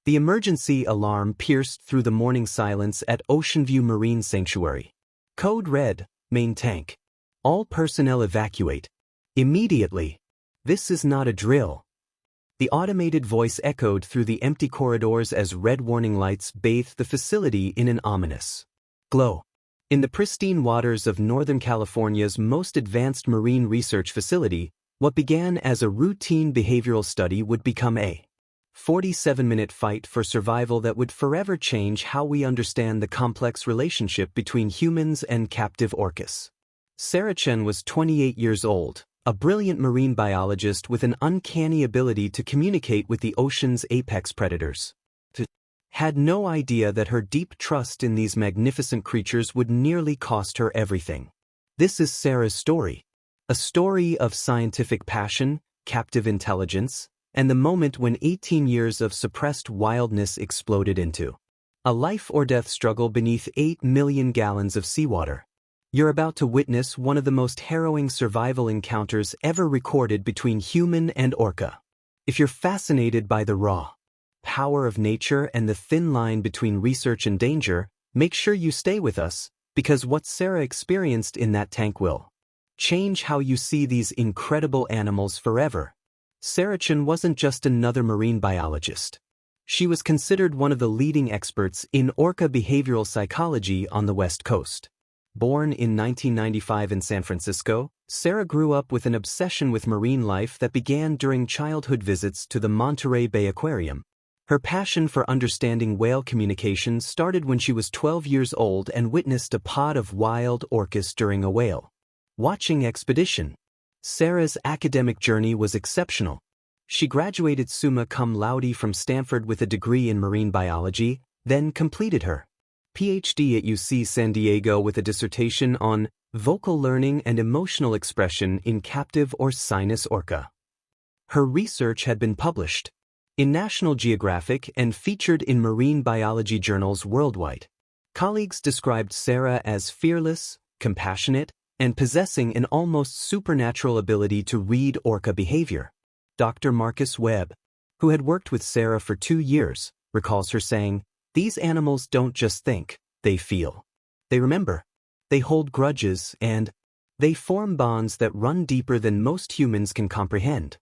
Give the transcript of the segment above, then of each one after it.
The emergency alarm pierced through the morning silence at Oceanview Marine Sanctuary. Code red, main tank. All personnel evacuate. Immediately. This is not a drill. The automated voice echoed through the empty corridors as red warning lights bathed the facility in an ominous glow. In the pristine waters of Northern California's most advanced marine research facility, what began as a routine behavioral study would become a 47-minute fight for survival that would forever change how we understand the complex relationship between humans and captive orcas. Chen was 28 years old, a brilliant marine biologist with an uncanny ability to communicate with the ocean's apex predators. Had no idea that her deep trust in these magnificent creatures would nearly cost her everything. This is Sarah's story. A story of scientific passion, captive intelligence, and the moment when 18 years of suppressed wildness exploded into a life-or-death struggle beneath 8 million gallons of seawater. You're about to witness one of the most harrowing survival encounters ever recorded between human and orca. If you're fascinated by the raw power of nature and the thin line between research and danger, make sure you stay with us, because what Sarah experienced in that tank will change how you see these incredible animals forever. Chen wasn't just another marine biologist. She was considered one of the leading experts in orca behavioral psychology on the West Coast. Born in 1995 in San Francisco, Sarah grew up with an obsession with marine life that began during childhood visits to the Monterey Bay Aquarium. Her passion for understanding whale communication started when she was 12 years old and witnessed a pod of wild orcas during a whale watching expedition. Sarah's academic journey was exceptional. She graduated summa cum laude from Stanford with a degree in marine biology, then completed her PhD at UC San Diego with a dissertation on vocal learning and emotional expression in captive or sinus orca. Her research had been published in National Geographic and featured in marine biology journals worldwide. Colleagues described Sarah as fearless, compassionate, and possessing an almost supernatural ability to read orca behavior. Dr. Marcus Webb, who had worked with Sarah for 2 years, recalls her saying, "These animals don't just think, they feel. They remember. They hold grudges and they form bonds that run deeper than most humans can comprehend."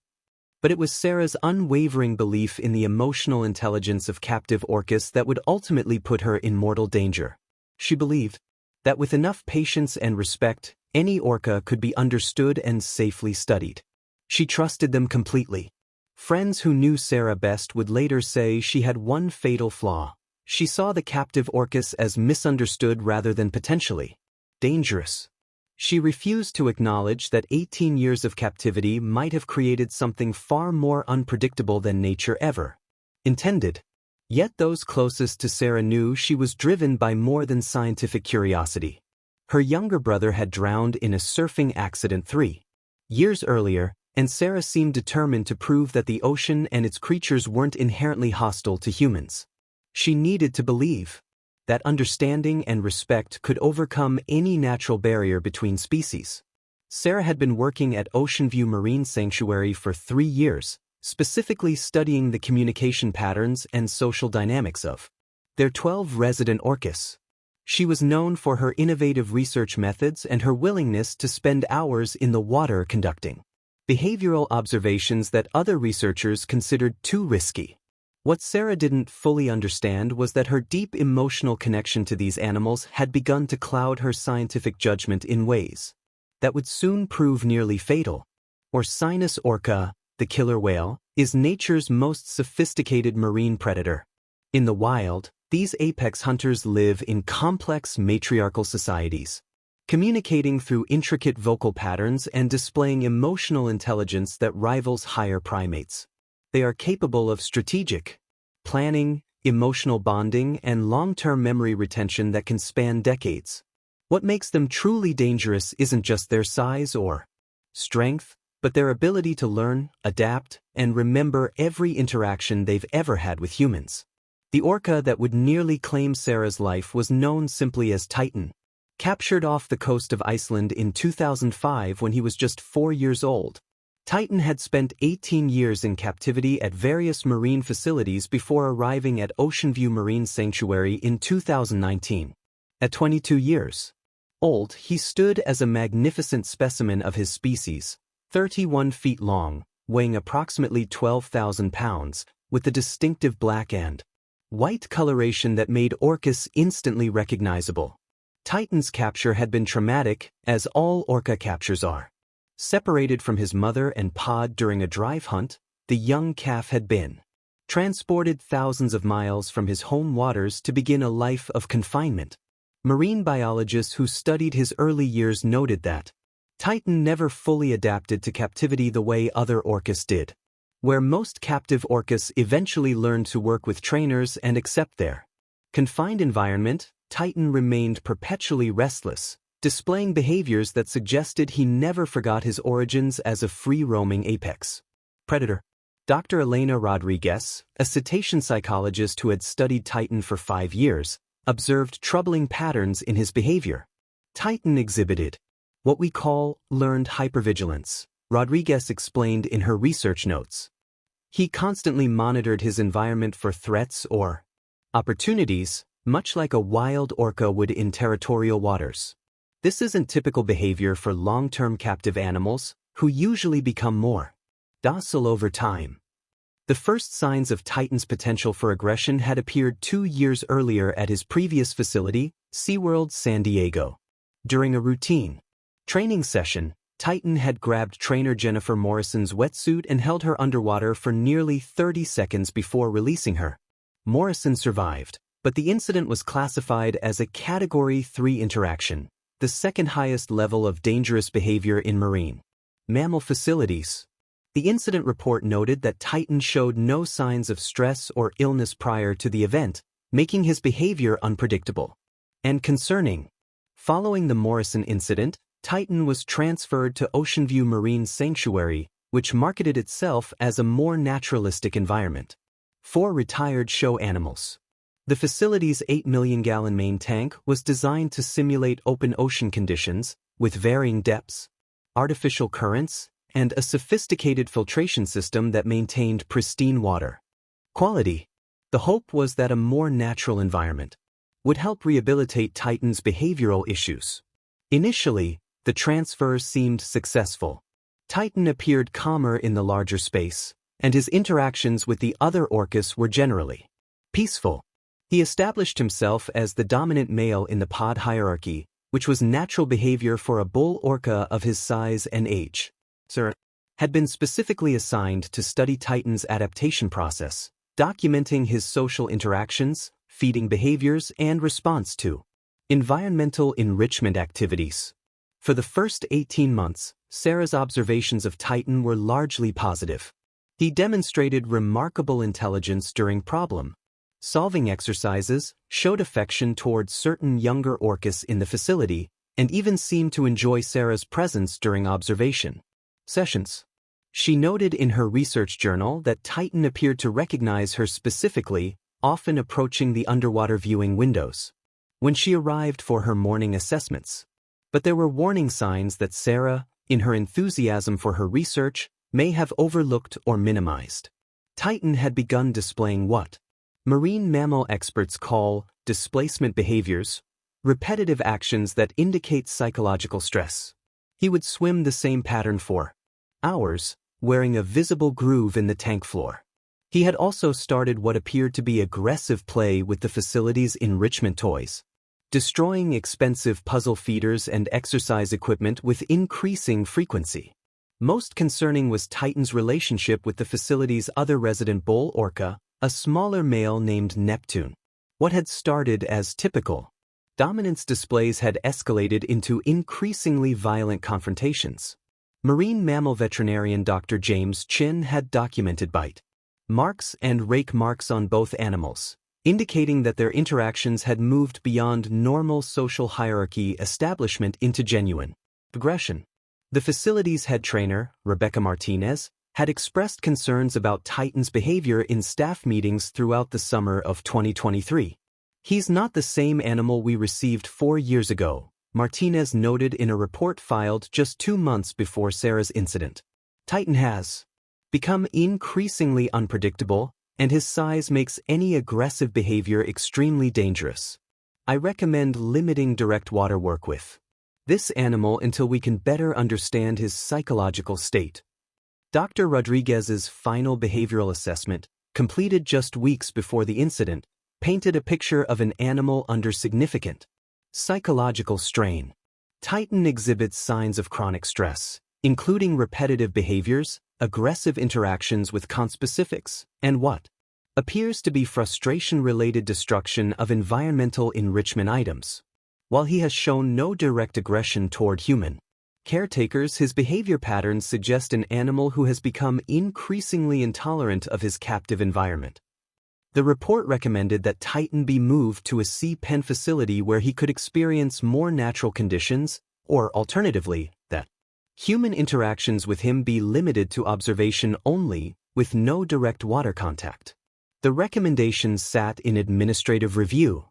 But it was Sarah's unwavering belief in the emotional intelligence of captive orcas that would ultimately put her in mortal danger. She believed that with enough patience and respect, any orca could be understood and safely studied. She trusted them completely. Friends who knew Sarah best would later say she had one fatal flaw. She saw the captive orcas as misunderstood rather than potentially dangerous. She refused to acknowledge that 18 years of captivity might have created something far more unpredictable than nature ever intended. Yet those closest to Sarah knew she was driven by more than scientific curiosity. Her younger brother had drowned in a surfing accident 3 years earlier, and Sarah seemed determined to prove that the ocean and its creatures weren't inherently hostile to humans. She needed to believe that understanding and respect could overcome any natural barrier between species. Sarah had been working at Oceanview Marine Sanctuary for 3 years, specifically studying the communication patterns and social dynamics of their 12 resident orcas. She was known for her innovative research methods and her willingness to spend hours in the water conducting behavioral observations that other researchers considered too risky. What Sarah didn't fully understand was that her deep emotional connection to these animals had begun to cloud her scientific judgment in ways that would soon prove nearly fatal. Sinus orca, the killer whale, is nature's most sophisticated marine predator. In the wild, these apex hunters live in complex matriarchal societies, communicating through intricate vocal patterns and displaying emotional intelligence that rivals higher primates. They are capable of strategic planning, emotional bonding, and long-term memory retention that can span decades. What makes them truly dangerous isn't just their size or strength, but their ability to learn, adapt, and remember every interaction they've ever had with humans. The orca that would nearly claim Sarah's life was known simply as Titan. Captured off the coast of Iceland in 2005 when he was just 4 years old, Titan had spent 18 years in captivity at various marine facilities before arriving at Oceanview Marine Sanctuary in 2019. At 22 years old, he stood as a magnificent specimen of his species, 31 feet long, weighing approximately 12,000 pounds, with a distinctive black and white coloration that made orcas instantly recognizable. Titan's capture had been traumatic, as all orca captures are. Separated from his mother and pod during a drive hunt, the young calf had been transported thousands of miles from his home waters to begin a life of confinement. Marine biologists who studied his early years noted that Titan never fully adapted to captivity the way other orcas did. Where most captive orcas eventually learned to work with trainers and accept their confined environment, Titan remained perpetually restless, displaying behaviors that suggested he never forgot his origins as a free-roaming apex predator. Dr. Elena Rodriguez, a cetacean psychologist who had studied Titan for 5 years, observed troubling patterns in his behavior. Titan exhibited what we call learned hypervigilance, Rodriguez explained in her research notes. He constantly monitored his environment for threats or opportunities, much like a wild orca would in territorial waters. This isn't typical behavior for long-term captive animals, who usually become more docile over time. The first signs of Titan's potential for aggression had appeared 2 years earlier at his previous facility, SeaWorld San Diego. During a routine training session, Titan had grabbed trainer Jennifer Morrison's wetsuit and held her underwater for nearly 30 seconds before releasing her. Morrison survived, but the incident was classified as a Category 3 interaction, the second highest level of dangerous behavior in marine mammal facilities. The incident report noted that Titan showed no signs of stress or illness prior to the event, making his behavior unpredictable and concerning. Following the Morrison incident, Titan was transferred to Oceanview Marine Sanctuary, which marketed itself as a more naturalistic environment for retired show animals. The facility's 8 million-gallon main tank was designed to simulate open ocean conditions, with varying depths, artificial currents, and a sophisticated filtration system that maintained pristine water quality. The hope was that a more natural environment would help rehabilitate Titan's behavioral issues. Initially, the transfer seemed successful. Titan appeared calmer in the larger space, and his interactions with the other orcas were generally peaceful. He established himself as the dominant male in the pod hierarchy, which was natural behavior for a bull orca of his size and age. Sir had been specifically assigned to study Titan's adaptation process, documenting his social interactions, feeding behaviors, and response to environmental enrichment activities. For the first 18 months, Sarah's observations of Titan were largely positive. He demonstrated remarkable intelligence during problem-solving exercises, showed affection towards certain younger orcas in the facility, and even seemed to enjoy Sarah's presence during observation sessions. She noted in her research journal that Titan appeared to recognize her specifically, often approaching the underwater viewing windows when she arrived for her morning assessments. But there were warning signs that Sarah, in her enthusiasm for her research, may have overlooked or minimized. Titan had begun displaying what marine mammal experts call displacement behaviors, repetitive actions that indicate psychological stress. He would swim the same pattern for hours, wearing a visible groove in the tank floor. He had also started what appeared to be aggressive play with the facility's enrichment toys, destroying expensive puzzle feeders and exercise equipment with increasing frequency. Most concerning was Titan's relationship with the facility's other resident bull orca, a smaller male named Neptune. What had started as typical dominance displays had escalated into increasingly violent confrontations. Marine mammal veterinarian Dr. James Chen had documented bite marks and rake marks on both animals, indicating that their interactions had moved beyond normal social hierarchy establishment into genuine aggression. The facility's head trainer, Rebecca Martinez, had expressed concerns about Titan's behavior in staff meetings throughout the summer of 2023. "He's not the same animal we received 4 years ago," Martinez noted in a report filed just 2 months before Sarah's incident. Titan has become increasingly unpredictable, and his size makes any aggressive behavior extremely dangerous. I recommend limiting direct water work with this animal until we can better understand his psychological state. Dr. Rodriguez's final behavioral assessment, completed just weeks before the incident, painted a picture of an animal under significant psychological strain. Titan exhibits signs of chronic stress, including repetitive behaviors, aggressive interactions with conspecifics, and what appears to be frustration-related destruction of environmental enrichment items. While he has shown no direct aggression toward human caretakers, his behavior patterns suggest an animal who has become increasingly intolerant of his captive environment. The report recommended that Titan be moved to a sea pen facility where he could experience more natural conditions, or alternatively, that human interactions with him be limited to observation only, with no direct water contact. The recommendations sat in administrative review,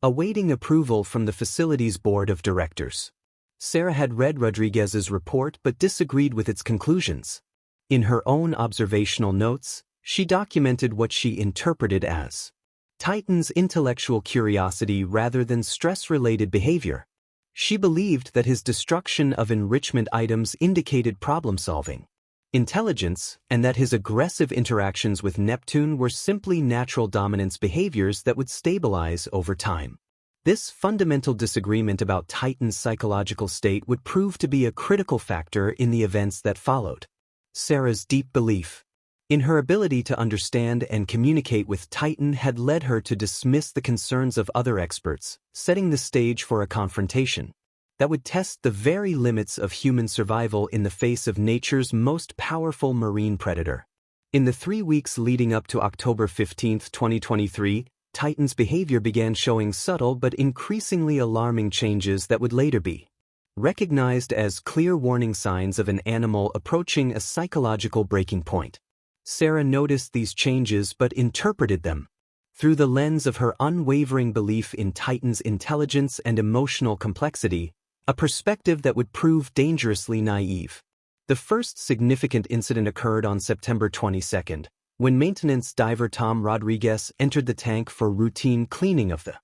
awaiting approval from the facility's board of directors. Sarah had read Rodriguez's report but disagreed with its conclusions. In her own observational notes, she documented what she interpreted as Titan's intellectual curiosity rather than stress-related behavior. She believed that his destruction of enrichment items indicated problem-solving intelligence, and that his aggressive interactions with Neptune were simply natural dominance behaviors that would stabilize over time. This fundamental disagreement about Titan's psychological state would prove to be a critical factor in the events that followed. Sarah's deep belief in her ability to understand and communicate with Titan had led her to dismiss the concerns of other experts, setting the stage for a confrontation that would test the very limits of human survival in the face of nature's most powerful marine predator. In the 3 weeks leading up to October 15, 2023, Titan's behavior began showing subtle but increasingly alarming changes that would later be recognized as clear warning signs of an animal approaching a psychological breaking point. Sarah noticed these changes but interpreted them through the lens of her unwavering belief in Titan's intelligence and emotional complexity, a perspective that would prove dangerously naive. The first significant incident occurred on September 22, when maintenance diver Tom Rodriguez entered the tank for routine cleaning of the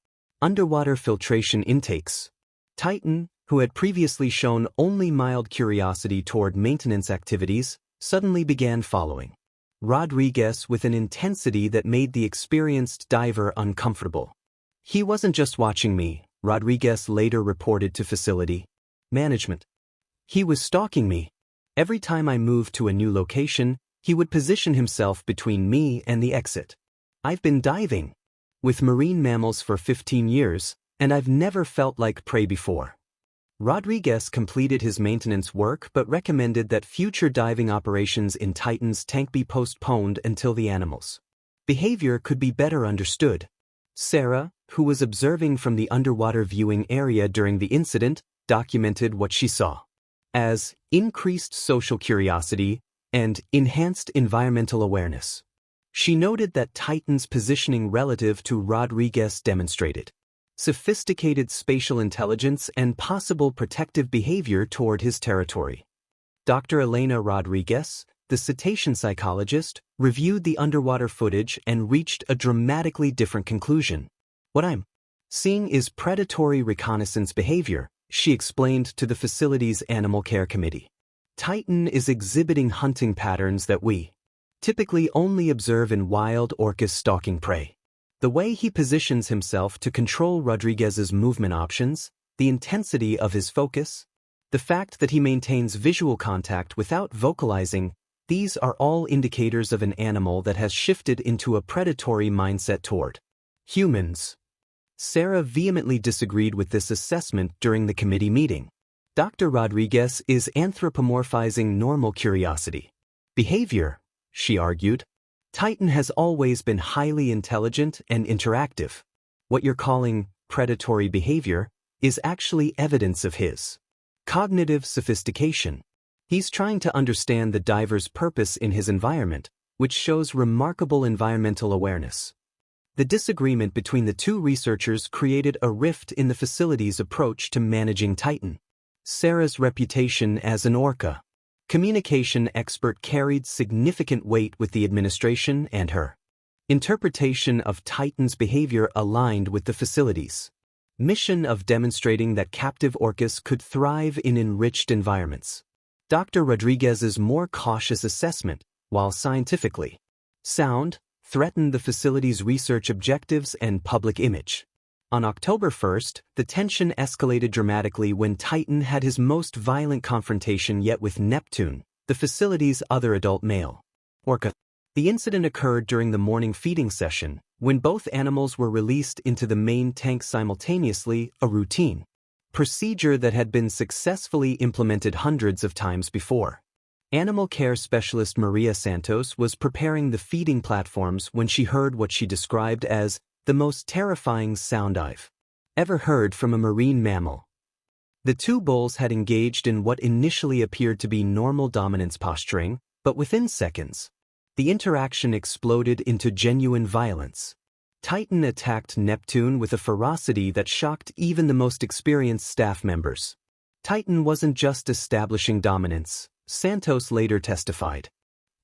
underwater filtration intakes. Titan, who had previously shown only mild curiosity toward maintenance activities, suddenly began following Rodriguez with an intensity that made the experienced diver uncomfortable. "He wasn't just watching me," Rodriguez later reported to facility management. "He was stalking me. Every time I moved to a new location, he would position himself between me and the exit. I've been diving with marine mammals for 15 years, and I've never felt like prey before." Rodriguez completed his maintenance work but recommended that future diving operations in Titan's tank be postponed until the animal's behavior could be better understood. Sarah, who was observing from the underwater viewing area during the incident, documented what she saw as increased social curiosity and enhanced environmental awareness. She noted that Titan's positioning relative to Rodriguez demonstrated sophisticated spatial intelligence and possible protective behavior toward his territory. Dr. Elena Rodriguez, the cetacean psychologist, reviewed the underwater footage and reached a dramatically different conclusion. "What I'm seeing is predatory reconnaissance behavior," she explained to the facility's animal care committee. "Titan is exhibiting hunting patterns that we typically only observe in wild orcas stalking prey. The way he positions himself to control Rodriguez's movement options, the intensity of his focus, the fact that he maintains visual contact without vocalizing, these are all indicators of an animal that has shifted into a predatory mindset toward humans." Sarah vehemently disagreed with this assessment during the committee meeting. Dr. Rodriguez is anthropomorphizing normal curiosity behavior, she argued. Titan has always been highly intelligent and interactive. What you're calling predatory behavior is actually evidence of his cognitive sophistication. He's trying to understand the diver's purpose in his environment, which shows remarkable environmental awareness. The disagreement between the two researchers created a rift in the facility's approach to managing Titan. Sarah's reputation as an orca Communication expert carried significant weight with the administration, and her interpretation of Titan's behavior aligned with the facility's mission of demonstrating that captive orcas could thrive in enriched environments. Dr. Rodriguez's more cautious assessment, while scientifically sound, threatened the facility's research objectives and public image. On October 1st, the tension escalated dramatically when Titan had his most violent confrontation yet with Neptune, the facility's other adult male orca. The incident occurred during the morning feeding session, when both animals were released into the main tank simultaneously, a routine procedure that had been successfully implemented hundreds of times before. Animal care specialist Maria Santos was preparing the feeding platforms when she heard what she described as the most terrifying sound I've ever heard from a marine mammal. The two bulls had engaged in what initially appeared to be normal dominance posturing, but within seconds, the interaction exploded into genuine violence. Titan attacked Neptune with a ferocity that shocked even the most experienced staff members. Titan wasn't just establishing dominance, Santos later testified.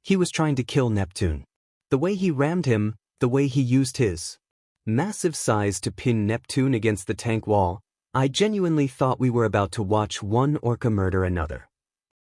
He was trying to kill Neptune. The way he rammed him, the way he used his massive size to pin Neptune against the tank wall, I genuinely thought we were about to watch one orca murder another.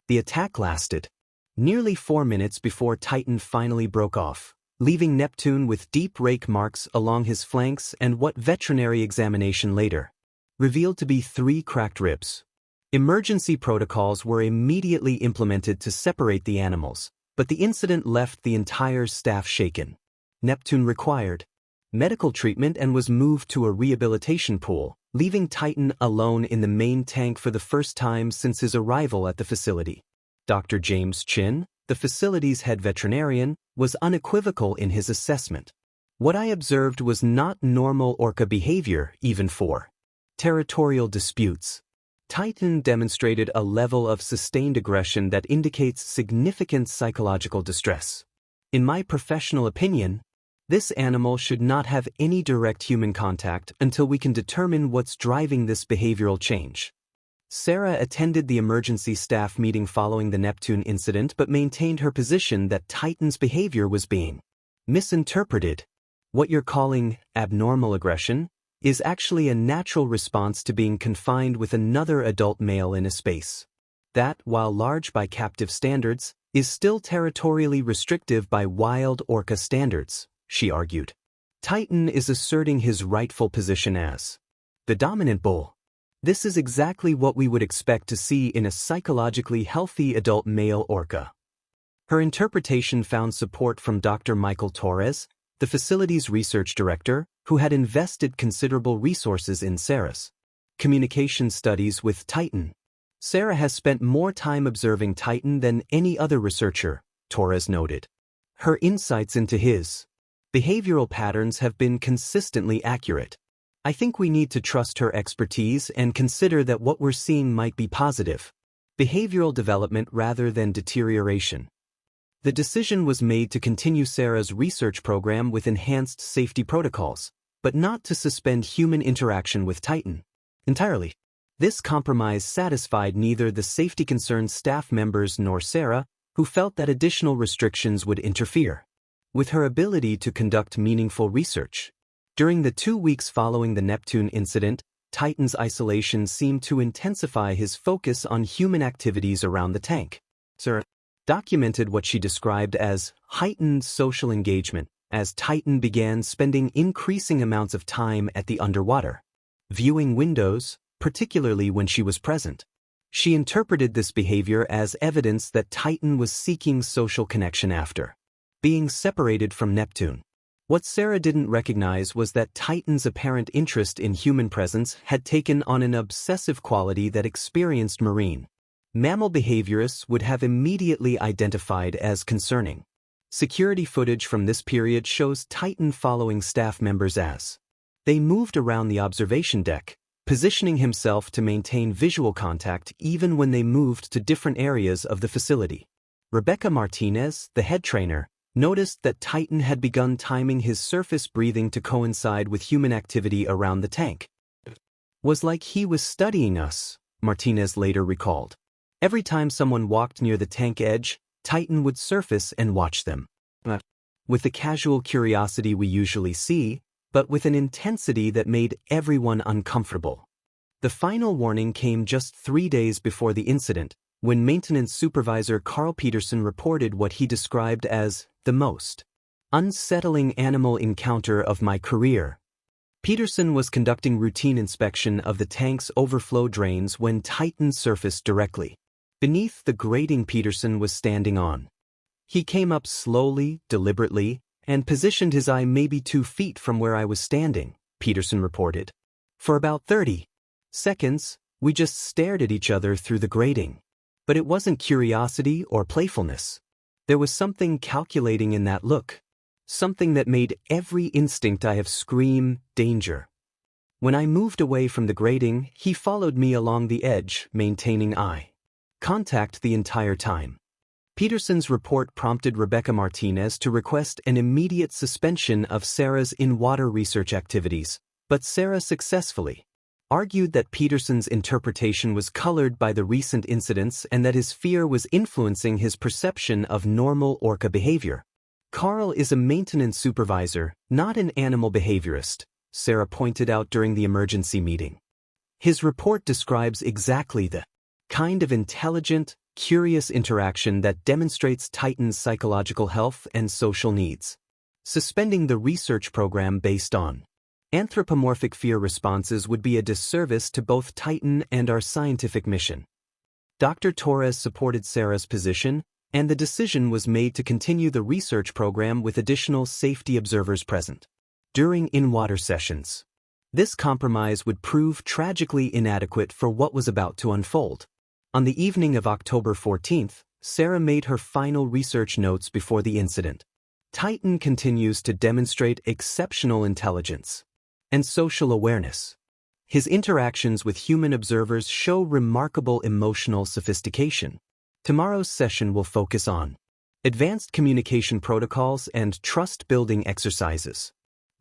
The attack lasted nearly 4 minutes before Titan finally broke off, leaving Neptune with deep rake marks along his flanks and what veterinary examination later revealed to be 3 cracked ribs. Emergency protocols were immediately implemented to separate the animals, but the incident left the entire staff shaken. Neptune required medical treatment and was moved to a rehabilitation pool, leaving Titan alone in the main tank for the first time since his arrival at the facility. Dr. James Chen, the facility's head veterinarian, was unequivocal in his assessment. What I observed was not normal orca behavior, even for territorial disputes. Titan demonstrated a level of sustained aggression that indicates significant psychological distress. In my professional opinion, this animal should not have any direct human contact until we can determine what's driving this behavioral change. Sarah attended the emergency staff meeting following the Neptune incident but maintained her position that Titan's behavior was being misinterpreted. What you're calling abnormal aggression is actually a natural response to being confined with another adult male in a space that, while large by captive standards, is still territorially restrictive by wild orca standards, she argued. Titan is asserting his rightful position as the dominant bull. This is exactly what we would expect to see in a psychologically healthy adult male orca. Her interpretation found support from Dr. Michael Torres, the facility's research director, who had invested considerable resources in Sarah's communication studies with Titan. Sarah has spent more time observing Titan than any other researcher, Torres noted. Her insights into his behavioral patterns have been consistently accurate. I think we need to trust her expertise and consider that what we're seeing might be positive behavioral development rather than deterioration. The decision was made to continue Sarah's research program with enhanced safety protocols, but not to suspend human interaction with Titan entirely. This compromise satisfied neither the safety-concerned staff members nor Sarah, who felt that additional restrictions would interfere with her ability to conduct meaningful research. During the 2 weeks following the Neptune incident, Titan's isolation seemed to intensify his focus on human activities around the tank. Sarah documented what she described as heightened social engagement as Titan began spending increasing amounts of time at the underwater viewing windows, particularly when she was present. She interpreted this behavior as evidence that Titan was seeking social connection after being separated from Neptune. What Sarah didn't recognize was that Titan's apparent interest in human presence had taken on an obsessive quality that experienced marine mammal behaviorists would have immediately identified as concerning. Security footage from this period shows Titan following staff members as they moved around the observation deck, positioning himself to maintain visual contact even when they moved to different areas of the facility. Rebecca Martinez, the head trainer, noticed that Titan had begun timing his surface breathing to coincide with human activity around the tank. Was like he was studying us, Martinez later recalled. Every time someone walked near the tank edge, Titan would surface and watch them. With the casual curiosity we usually see, but with an intensity that made everyone uncomfortable. The final warning came just 3 days before the incident, when maintenance supervisor Carl Peterson reported what he described as the most unsettling animal encounter of my career. Peterson was conducting routine inspection of the tank's overflow drains when Titan surfaced directly beneath the grating Peterson was standing on. He came up slowly, deliberately, and positioned his eye maybe 2 feet from where I was standing, Peterson reported. For about 30 seconds, we just stared at each other through the grating. But it wasn't curiosity or playfulness. There was something calculating in that look. Something that made every instinct I have scream, danger. When I moved away from the grating, he followed me along the edge, maintaining eye contact the entire time. Peterson's report prompted Rebecca Martinez to request an immediate suspension of Sarah's in-water research activities, but Sarah successfully argued that Peterson's interpretation was colored by the recent incidents and that his fear was influencing his perception of normal orca behavior. Carl is a maintenance supervisor, not an animal behaviorist, Sarah pointed out during the emergency meeting. His report describes exactly the kind of intelligent, curious interaction that demonstrates Titan's psychological health and social needs. Suspending the research program based on anthropomorphic fear responses would be a disservice to both Titan and our scientific mission. Dr. Torres supported Sarah's position, and the decision was made to continue the research program with additional safety observers present during in-water sessions. This compromise would prove tragically inadequate for what was about to unfold. On the evening of October 14th, Sarah made her final research notes before the incident. Titan continues to demonstrate exceptional intelligence and social awareness. His interactions with human observers show remarkable emotional sophistication. Tomorrow's session will focus on advanced communication protocols and trust-building exercises.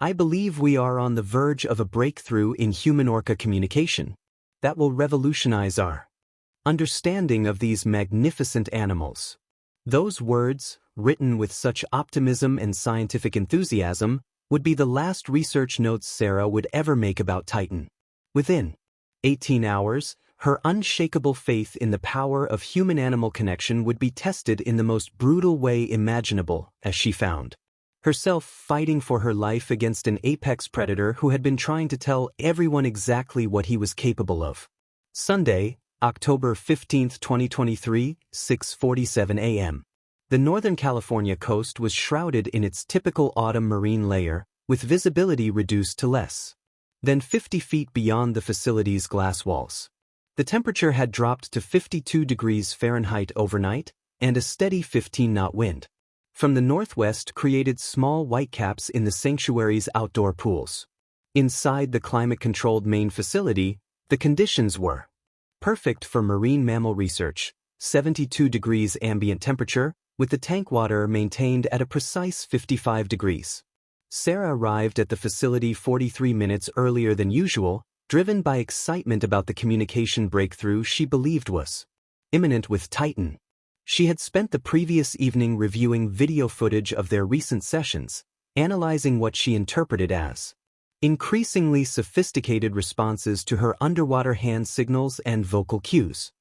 I believe we are on the verge of a breakthrough in human-orca communication that will revolutionize our understanding of these magnificent animals. Those words, written with such optimism and scientific enthusiasm, would be the last research notes Sarah would ever make about Titan. Within 18 hours, her unshakable faith in the power of human-animal connection would be tested in the most brutal way imaginable, as she found herself fighting for her life against an apex predator who had been trying to tell everyone exactly what he was capable of. Sunday, October 15, 2023, 6:47 a.m. The Northern California coast was shrouded in its typical autumn marine layer, with visibility reduced to less than 50 feet beyond the facility's glass walls. The temperature had dropped to 52 degrees Fahrenheit overnight, and a steady 15-knot wind from the northwest created small whitecaps in the sanctuary's outdoor pools. Inside the climate-controlled main facility, the conditions were perfect for marine mammal research, 72 degrees ambient temperature, with the tank water maintained at a precise 55 degrees. Sarah arrived at the facility 43 minutes earlier than usual, driven by excitement about the communication breakthrough she believed was imminent with Titan. She had spent the previous evening reviewing video footage of their recent sessions, analyzing what she interpreted as increasingly sophisticated responses to her underwater hand signals and vocal cues.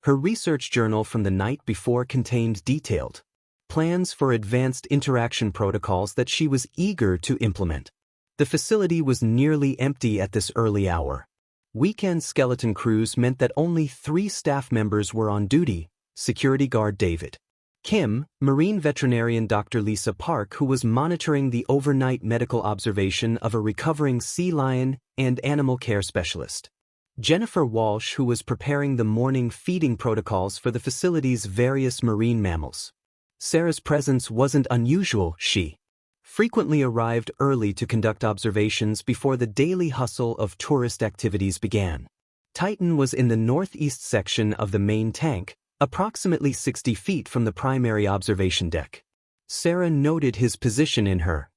Her research journal from the night before contained detailed plans for advanced interaction protocols that she was eager to implement. The facility was nearly empty at this early hour. Weekend skeleton crews meant that only 3 staff members were on duty: security guard David Kim, marine veterinarian Dr. Lisa Park, who was monitoring the overnight medical observation of a recovering sea lion, and animal care specialist Jennifer Walsh, who was preparing the morning feeding protocols for the facility's various marine mammals. Sarah's presence wasn't unusual. She frequently arrived early to conduct observations before the daily hustle of tourist activities began. Titan was in the northeast section of the main tank, approximately 60 feet from the primary observation deck. Sarah noted his position in her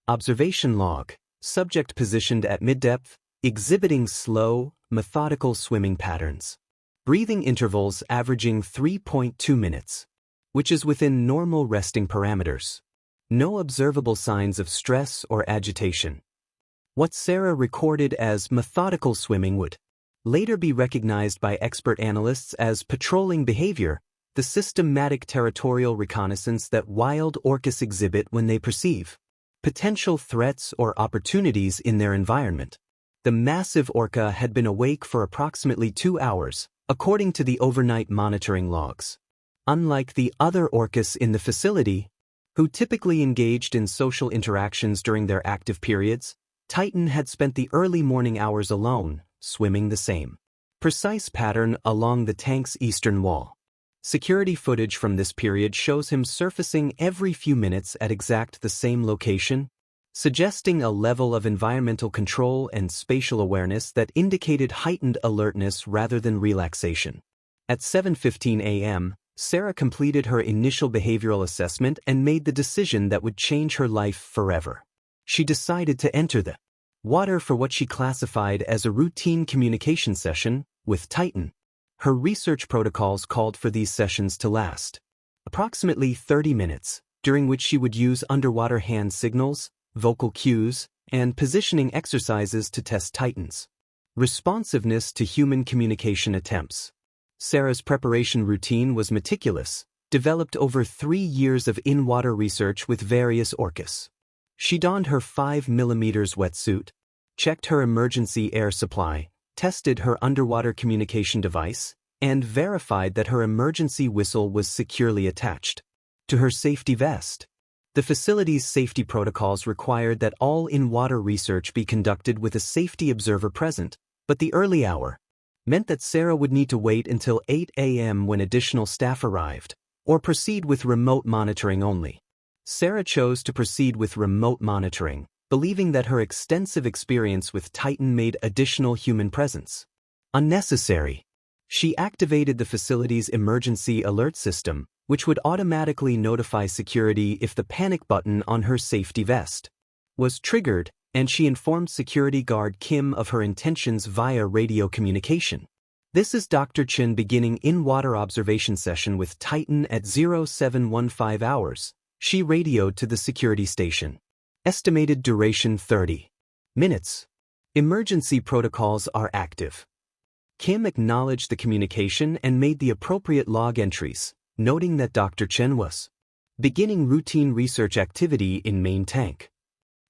observation log, subject positioned at mid-depth, exhibiting slow, methodical swimming patterns. breathing intervals averaging 3.2 minutes, which is within normal resting parameters. No observable signs of stress or agitation. What Sarah recorded as methodical swimming would later be recognized by expert analysts as patrolling behavior, the systematic territorial reconnaissance that wild orcas exhibit when they perceive potential threats or opportunities in their environment. The massive orca had been awake for approximately 2 hours, according to the overnight monitoring logs. Unlike the other orcas in the facility, who typically engaged in social interactions during their active periods, Titan had spent the early morning hours alone, swimming the same precise pattern along the tank's eastern wall. Security footage from this period shows him surfacing every few minutes at exact the same location, suggesting a level of environmental control and spatial awareness that indicated heightened alertness rather than relaxation. At 7:15 a.m., Sarah completed her initial behavioral assessment and made the decision that would change her life forever. She decided to enter the water for what she classified as a routine communication session with Titan. Her research protocols called for these sessions to last approximately 30 minutes, during which she would use underwater hand signals, vocal cues, and positioning exercises to test Titan's responsiveness to human communication attempts. Sarah's preparation routine was meticulous, developed over 3 years of in-water research with various orcas. She donned her 5mm wetsuit, checked her emergency air supply, tested her underwater communication device, and verified that her emergency whistle was securely attached to her safety vest. The facility's safety protocols required that all in-water research be conducted with a safety observer present, but the early hour meant that Sarah would need to wait until 8 a.m. when additional staff arrived, or proceed with remote monitoring only. Sarah chose to proceed with remote monitoring, believing that her extensive experience with Titan made additional human presence unnecessary. She activated the facility's emergency alert system, which would automatically notify security if the panic button on her safety vest was triggered, and she informed security guard Kim of her intentions via radio communication. This is Dr. Chen beginning in-water observation session with Titan at 0715 hours. She radioed to the security station. Estimated duration 30 minutes. Emergency protocols are active. Kim acknowledged the communication and made the appropriate log entries, noting that Dr. Chen was beginning routine research activity in main tank.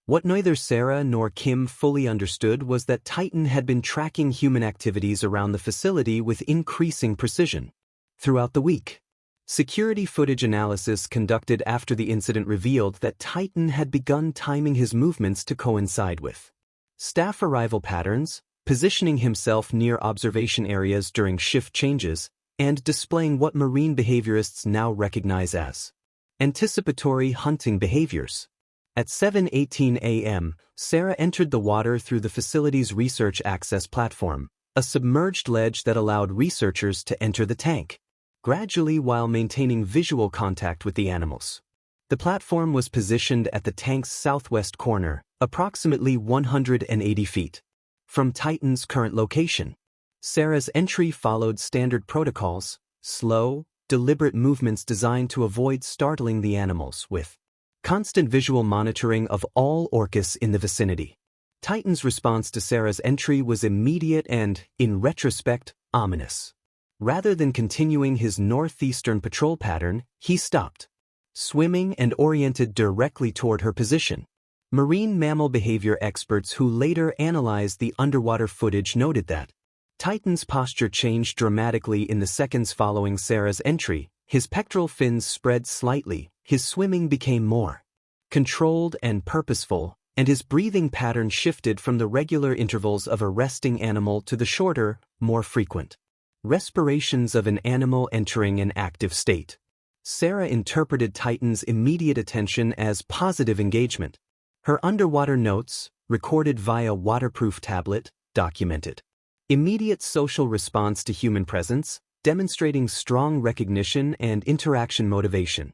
What neither Sarah nor Kim fully understood was that Titan had been tracking human activities around the facility with increasing precision throughout the week. Security footage analysis conducted after the incident revealed that Titan had begun timing his movements to coincide with staff arrival patterns, positioning himself near observation areas during shift changes, and displaying what marine behaviorists now recognize as anticipatory hunting behaviors. At 7:18 a.m., Sarah entered the water through the facility's research access platform, a submerged ledge that allowed researchers to enter the tank gradually while maintaining visual contact with the animals. The platform was positioned at the tank's southwest corner, approximately 180 feet from Titan's current location. Sarah's entry followed standard protocols, slow, deliberate movements designed to avoid startling the animals, with constant visual monitoring of all orcas in the vicinity. Titan's response to Sarah's entry was immediate and, in retrospect, ominous. Rather than continuing his northeastern patrol pattern, he stopped swimming and oriented directly toward her position. Marine mammal behavior experts who later analyzed the underwater footage noted that Titan's posture changed dramatically in the seconds following Sarah's entry. His pectoral fins spread slightly, his swimming became more controlled and purposeful, and his breathing pattern shifted from the regular intervals of a resting animal to the shorter, more frequent respirations of an animal entering an active state. Sarah interpreted Titan's immediate attention as positive engagement. Her underwater notes, recorded via waterproof tablet, documented immediate social response to human presence, demonstrating strong recognition and interaction motivation.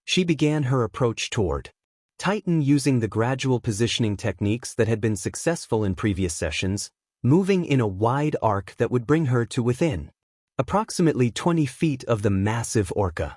She began her approach toward Titan using the gradual positioning techniques that had been successful in previous sessions, moving in a wide arc that would bring her to within approximately 20 feet of the massive orca.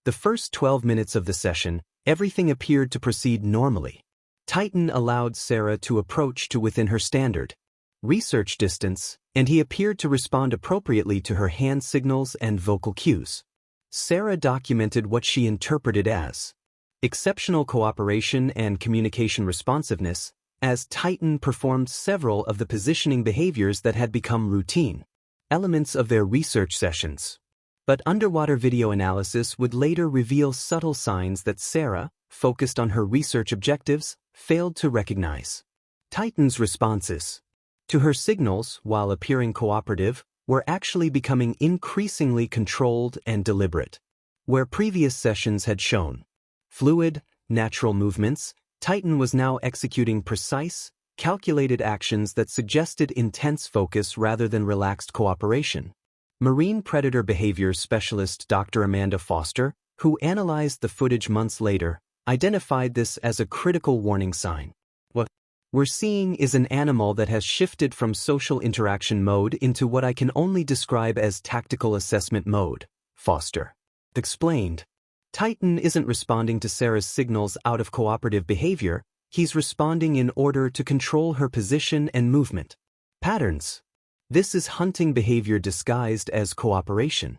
The first 12 minutes of the session, everything appeared to proceed normally. Titan allowed Sarah to approach to within her standard research distance, and he appeared to respond appropriately to her hand signals and vocal cues. Sarah documented what she interpreted as exceptional cooperation and communication responsiveness, as Titan performed several of the positioning behaviors that had become routine elements of their research sessions. But underwater video analysis would later reveal subtle signs that Sarah, focused on her research objectives, failed to recognize. Titan's responses to her signals, while appearing cooperative, were actually becoming increasingly controlled and deliberate. Where previous sessions had shown fluid, natural movements, Titan was now executing precise, calculated actions that suggested intense focus rather than relaxed cooperation. Marine predator behavior specialist Dr. Amanda Foster, who analyzed the footage months later, identified this as a critical warning sign. What we're seeing is an animal that has shifted from social interaction mode into what I can only describe as tactical assessment mode, Foster explained. Titan isn't responding to Sarah's signals out of cooperative behavior, he's responding in order to control her position and movement patterns. This is hunting behavior disguised as cooperation.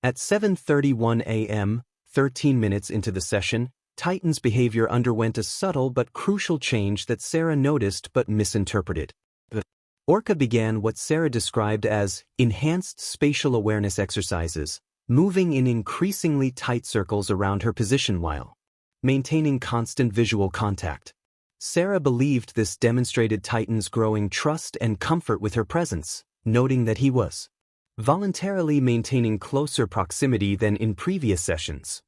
At 7:31 a.m., 13 minutes into the session, Titan's behavior underwent a subtle but crucial change that Sarah noticed but misinterpreted. The orca began what Sarah described as enhanced spatial awareness exercises, moving in increasingly tight circles around her position while maintaining constant visual contact. Sarah believed this demonstrated Titan's growing trust and comfort with her presence, noting that he was voluntarily maintaining closer proximity than in previous sessions.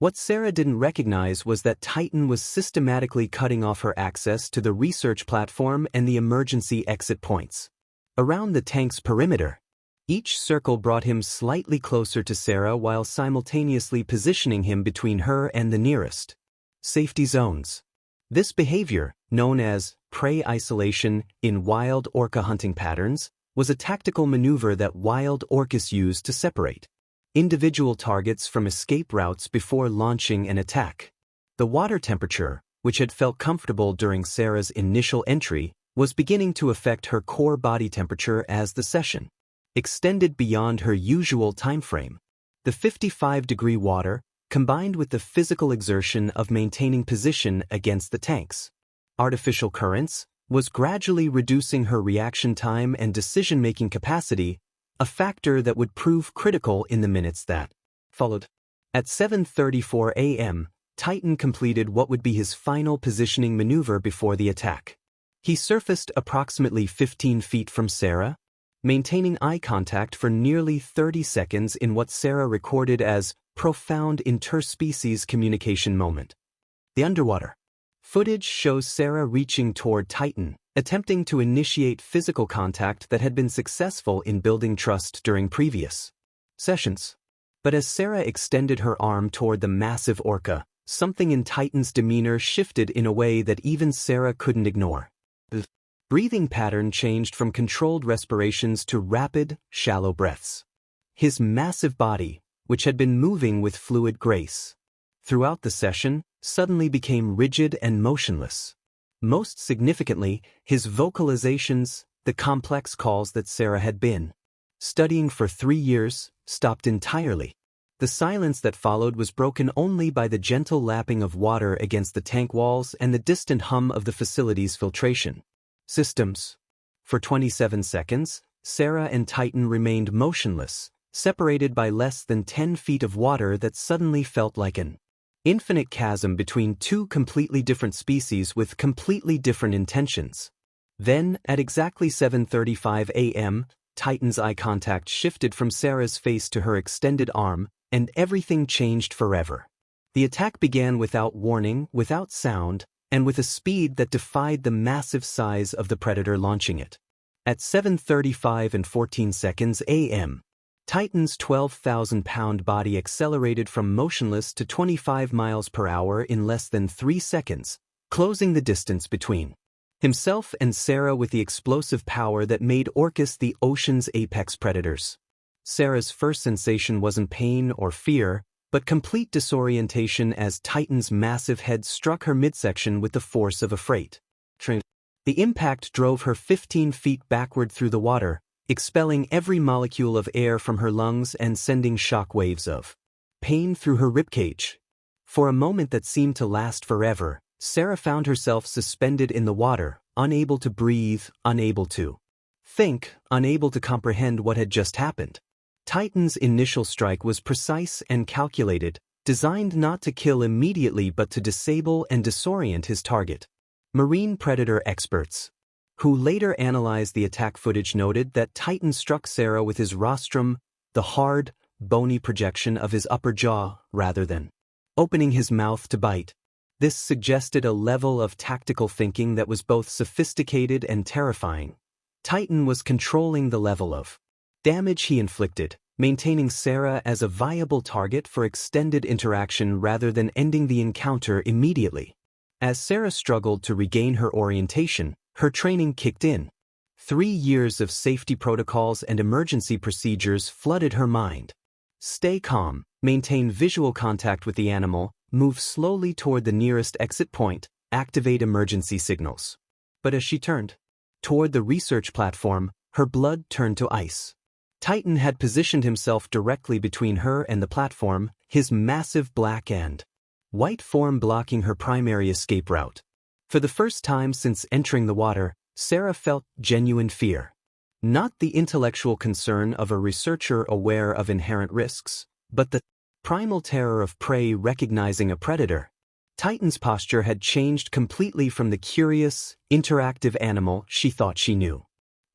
What Sarah didn't recognize was that Titan was systematically cutting off her access to the research platform and the emergency exit points around the tank's perimeter. Each circle brought him slightly closer to Sarah while simultaneously positioning him between her and the nearest safety zones. This behavior, known as prey isolation in wild orca hunting patterns, was a tactical maneuver that wild orcas use to separate individual targets from escape routes before launching an attack. The water temperature, which had felt comfortable during Sarah's initial entry, was beginning to affect her core body temperature as the session extended beyond her usual time frame. The 55-degree water, combined with the physical exertion of maintaining position against the tank's artificial currents, was gradually reducing her reaction time and decision-making capacity, a factor that would prove critical in the minutes that followed. At 7:34 a.m., Titan completed what would be his final positioning maneuver before the attack. He surfaced approximately 15 feet from Sarah, maintaining eye contact for nearly 30 seconds in what Sarah recorded as profound interspecies communication moment. The underwater footage shows Sarah reaching toward Titan, attempting to initiate physical contact that had been successful in building trust during previous sessions. But as Sarah extended her arm toward the massive orca, something in Titan's demeanor shifted in a way that even Sarah couldn't ignore. The breathing pattern changed from controlled respirations to rapid, shallow breaths. His massive body, which had been moving with fluid grace throughout the session, suddenly became rigid and motionless. Most significantly, his vocalizations, the complex calls that Sarah had been studying for 3 years, stopped entirely. The silence that followed was broken only by the gentle lapping of water against the tank walls and the distant hum of the facility's filtration systems. For 27 seconds, Sarah and Titan remained motionless, separated by less than 10 feet of water that suddenly felt like an infinite chasm between two completely different species with completely different intentions. Then, at exactly 7:35 a.m., Titan's eye contact shifted from Sarah's face to her extended arm, and everything changed forever. The attack began without warning, without sound, and with a speed that defied the massive size of the predator launching it. At 7:35 and 14 seconds a.m., Titan's 12,000-pound body accelerated from motionless to 25 miles per hour in less than 3 seconds, closing the distance between himself and Sarah with the explosive power that made orcas the ocean's apex predators. Sarah's first sensation wasn't pain or fear, but complete disorientation as Titan's massive head struck her midsection with the force of a freight train. The impact drove her 15 feet backward through the water, expelling every molecule of air from her lungs and sending shock waves of pain through her ribcage. For a moment that seemed to last forever, Sarah found herself suspended in the water, unable to breathe, unable to think, unable to comprehend what had just happened. Titan's initial strike was precise and calculated, designed not to kill immediately but to disable and disorient his target. Marine predator experts, who later analyzed the attack footage, noted that Titan struck Sarah with his rostrum, the hard, bony projection of his upper jaw, rather than opening his mouth to bite. This suggested a level of tactical thinking that was both sophisticated and terrifying. Titan was controlling the level of damage he inflicted, maintaining Sarah as a viable target for extended interaction rather than ending the encounter immediately. As Sarah struggled to regain her orientation, her training kicked in. 3 years of safety protocols and emergency procedures flooded her mind. Stay calm, maintain visual contact with the animal, move slowly toward the nearest exit point, activate emergency signals. But as she turned toward the research platform, her blood turned to ice. Titan had positioned himself directly between her and the platform, his massive black and white form blocking her primary escape route. For the first time since entering the water, Sarah felt genuine fear. Not the intellectual concern of a researcher aware of inherent risks, but the primal terror of prey recognizing a predator. Titan's posture had changed completely from the curious, interactive animal she thought she knew.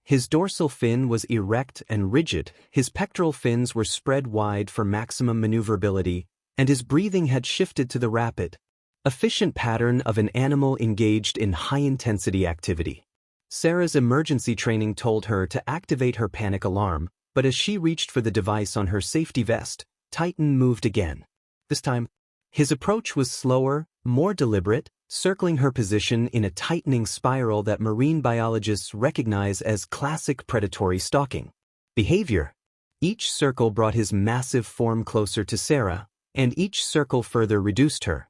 His dorsal fin was erect and rigid, his pectoral fins were spread wide for maximum maneuverability, and his breathing had shifted to the rapid, efficient pattern of an animal engaged in high-intensity activity. Sarah's emergency training told her to activate her panic alarm, but as she reached for the device on her safety vest, Titan moved again. This time, his approach was slower, more deliberate, circling her position in a tightening spiral that marine biologists recognize as classic predatory stalking behavior. Each circle brought his massive form closer to Sarah, and each circle further reduced her.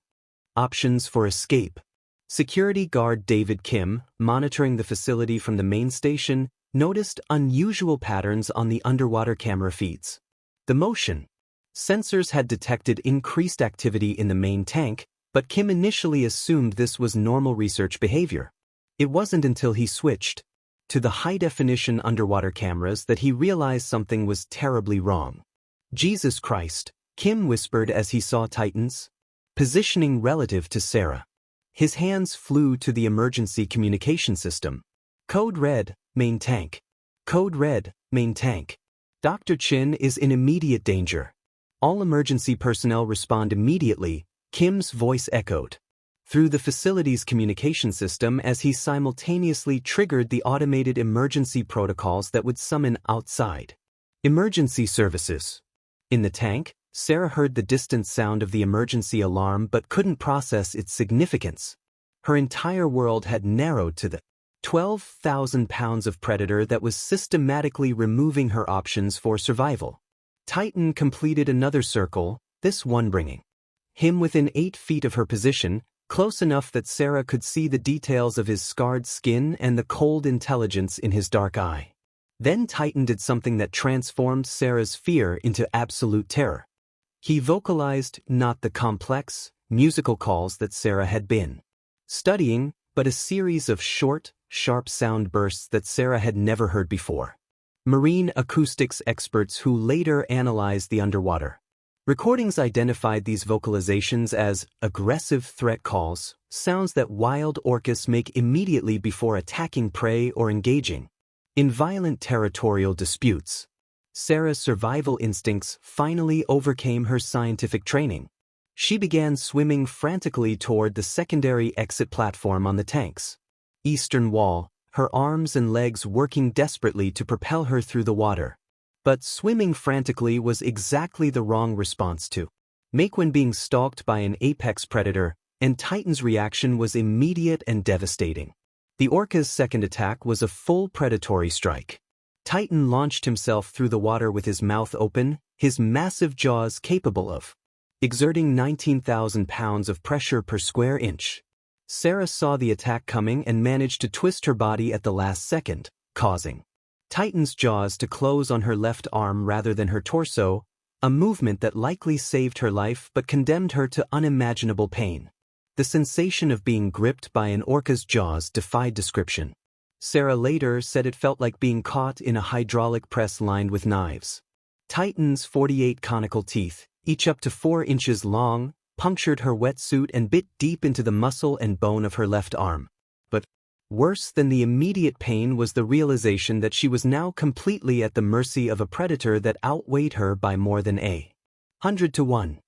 Options for escape. Security guard David Kim, monitoring the facility from the main station, noticed unusual patterns on the underwater camera feeds. The motion sensors had detected increased activity in the main tank, but Kim initially assumed this was normal research behavior. It wasn't until he switched to the high-definition underwater cameras that he realized something was terribly wrong. "Jesus Christ," Kim whispered as he saw Titan's positioning relative to Sarah. His hands flew to the emergency communication system. "Code red, main tank. Code red, main tank. Dr. Chen is in immediate danger. All emergency personnel respond immediately," Kim's voice echoed through the facility's communication system as he simultaneously triggered the automated emergency protocols that would summon outside emergency services. In the tank, Sarah heard the distant sound of the emergency alarm but couldn't process its significance. Her entire world had narrowed to the 12,000 pounds of predator that was systematically removing her options for survival. Titan completed another circle, this one bringing him within 8 feet of her position, close enough that Sarah could see the details of his scarred skin and the cold intelligence in his dark eye. Then Titan did something that transformed Sarah's fear into absolute terror. He vocalized not the complex, musical calls that Sarah had been studying, but a series of short, sharp sound bursts that Sarah had never heard before. Marine acoustics experts who later analyzed the underwater recordings identified these vocalizations as aggressive threat calls, sounds that wild orcas make immediately before attacking prey or engaging in violent territorial disputes. Sarah's survival instincts finally overcame her scientific training. She began swimming frantically toward the secondary exit platform on the tank's eastern wall, her arms and legs working desperately to propel her through the water. But swimming frantically was exactly the wrong response to make when being stalked by an apex predator, and Titan's reaction was immediate and devastating. The orca's second attack was a full predatory strike. Titan launched himself through the water with his mouth open, his massive jaws capable of exerting 19,000 pounds of pressure per square inch. Sarah saw the attack coming and managed to twist her body at the last second, causing Titan's jaws to close on her left arm rather than her torso, a movement that likely saved her life but condemned her to unimaginable pain. The sensation of being gripped by an orca's jaws defied description. Sarah later said it felt like being caught in a hydraulic press lined with knives. Titan's 48 conical teeth, each up to 4 inches long, punctured her wetsuit and bit deep into the muscle and bone of her left arm. But worse than the immediate pain was the realization that she was now completely at the mercy of a predator that outweighed her by more than 100 to 1.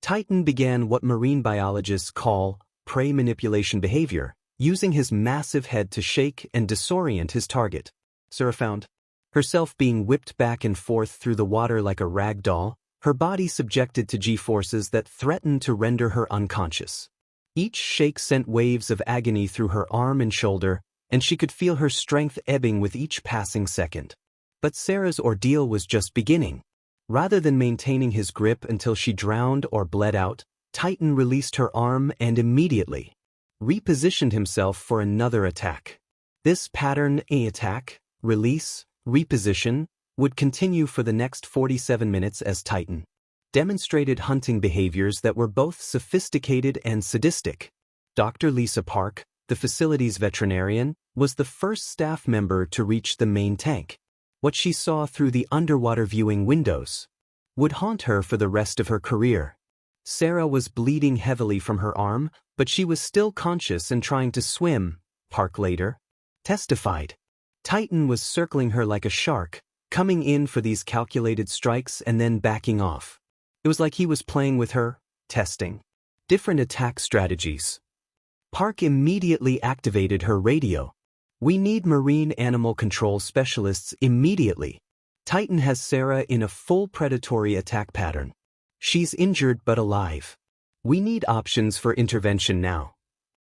Titan began what marine biologists call prey manipulation behavior, using his massive head to shake and disorient his target. Sarah found herself being whipped back and forth through the water like a rag doll, her body subjected to G-forces that threatened to render her unconscious. Each shake sent waves of agony through her arm and shoulder, and she could feel her strength ebbing with each passing second. But Sarah's ordeal was just beginning. Rather than maintaining his grip until she drowned or bled out, Titan released her arm and immediately repositioned himself for another attack. This pattern, attack, release, reposition, would continue for the next 47 minutes as Titan demonstrated hunting behaviors that were both sophisticated and sadistic. Dr. Lisa Park, the facility's veterinarian, was the first staff member to reach the main tank. What she saw through the underwater viewing windows would haunt her for the rest of her career. Sarah was bleeding heavily from her arm, but she was still conscious and trying to swim, Park later testified. Titan was circling her like a shark, coming in for these calculated strikes and then backing off. It was like he was playing with her, testing different attack strategies. Park immediately activated her radio. "We need marine animal control specialists immediately. Titan has Sarah in a full predatory attack pattern. She's injured but alive. We need options for intervention now."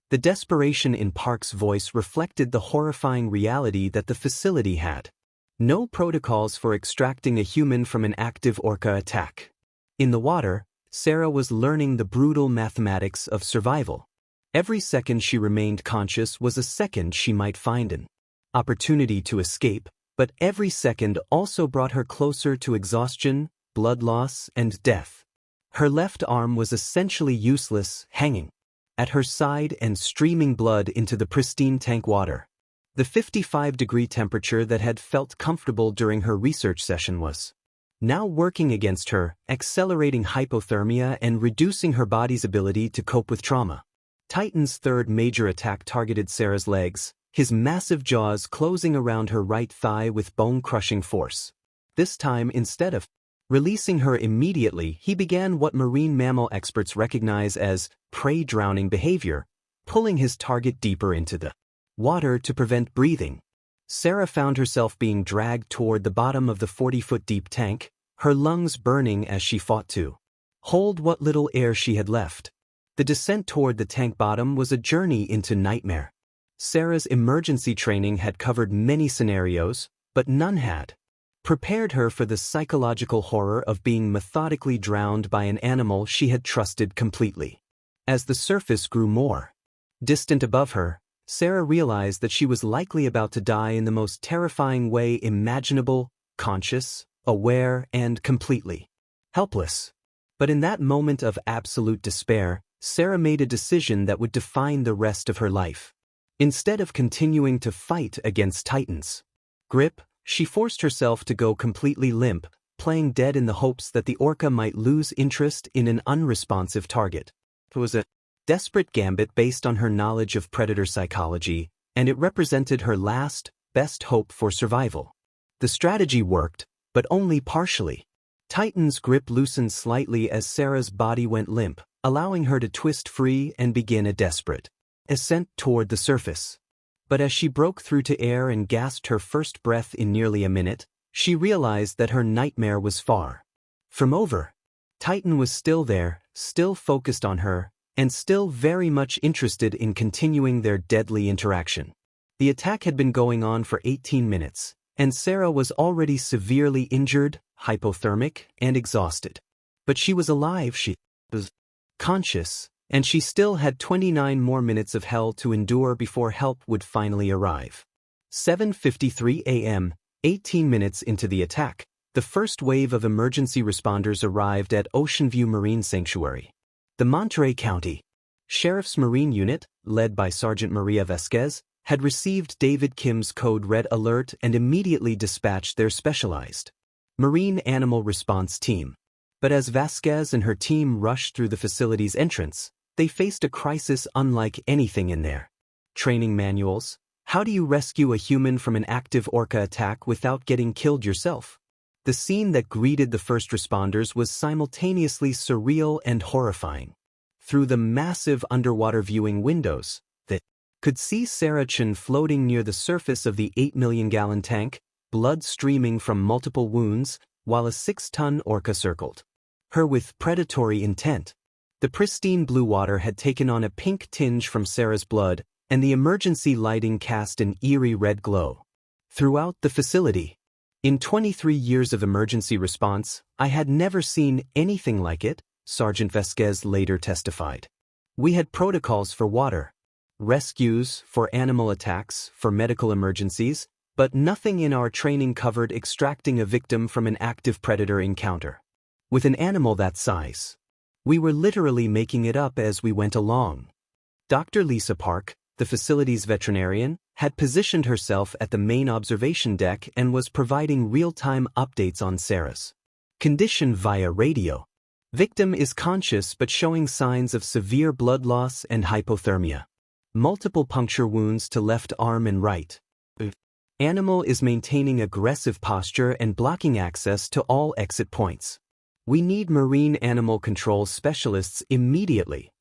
The desperation in Park's voice reflected the horrifying reality that the facility had no protocols for extracting a human from an active orca attack. In the water, Sarah was learning the brutal mathematics of survival. Every second she remained conscious was a second she might find an opportunity to escape, but every second also brought her closer to exhaustion, blood loss, and death. Her left arm was essentially useless, hanging at her side and streaming blood into the pristine tank water. The 55-degree temperature that had felt comfortable during her research session was now working against her, accelerating hypothermia and reducing her body's ability to cope with trauma. Titan's third major attack targeted Sarah's legs, his massive jaws closing around her right thigh with bone-crushing force. This time, instead of releasing her immediately, he began what marine mammal experts recognize as prey drowning behavior, pulling his target deeper into the water to prevent breathing. Sarah found herself being dragged toward the bottom of the 40-foot deep tank, her lungs burning as she fought to hold what little air she had left. The descent toward the tank bottom was a journey into nightmare. Sarah's emergency training had covered many scenarios, but none had prepared her for the psychological horror of being methodically drowned by an animal she had trusted completely. As the surface grew more distant above her, Sarah realized that she was likely about to die in the most terrifying way imaginable, conscious, aware, and completely helpless. But in that moment of absolute despair, Sarah made a decision that would define the rest of her life. Instead of continuing to fight against Titan's grip, she forced herself to go completely limp, playing dead in the hopes that the orca might lose interest in an unresponsive target. It was a desperate gambit based on her knowledge of predator psychology, and it represented her last, best hope for survival. The strategy worked, but only partially. Titan's grip loosened slightly as Sarah's body went limp, allowing her to twist free and begin a desperate ascent toward the surface. But as she broke through to air and gasped her first breath in nearly a minute, she realized that her nightmare was far from over. Titan was still there, still focused on her, and still very much interested in continuing their deadly interaction. The attack had been going on for 18 minutes, and Sarah was already severely injured, hypothermic, and exhausted. But she was alive, she was conscious, and she still had 29 more minutes of hell to endure before help would finally arrive. 7:53 a.m., 18 minutes into the attack, the first wave of emergency responders arrived at Oceanview Marine Sanctuary. The Monterey County Sheriff's Marine Unit, led by Sergeant Maria Vasquez, had received David Kim's code red alert and immediately dispatched their specialized Marine Animal Response Team. But as Vasquez and her team rushed through the facility's entrance, they faced a crisis unlike anything in their training manuals. How do you rescue a human from an active orca attack without getting killed yourself? The scene that greeted the first responders was simultaneously surreal and horrifying. Through the massive underwater viewing windows, they could see Sarah Chen floating near the surface of the 8-million-gallon tank, blood streaming from multiple wounds, while a 6-ton orca circled her with predatory intent. The pristine blue water had taken on a pink tinge from Sarah's blood, and the emergency lighting cast an eerie red glow throughout the facility. In 23 years of emergency response, I had never seen anything like it, Sergeant Vasquez later testified. We had protocols for water rescues, for animal attacks, for medical emergencies, but nothing in our training covered extracting a victim from an active predator encounter. With an animal that size, we were literally making it up as we went along. Dr. Lisa Park, the facility's veterinarian, had positioned herself at the main observation deck and was providing real-time updates on Sarah's condition via radio. Victim is conscious but showing signs of severe blood loss and hypothermia. Multiple puncture wounds to left arm and right. Animal is maintaining aggressive posture and blocking access to all exit points. We need marine animal control specialists immediately.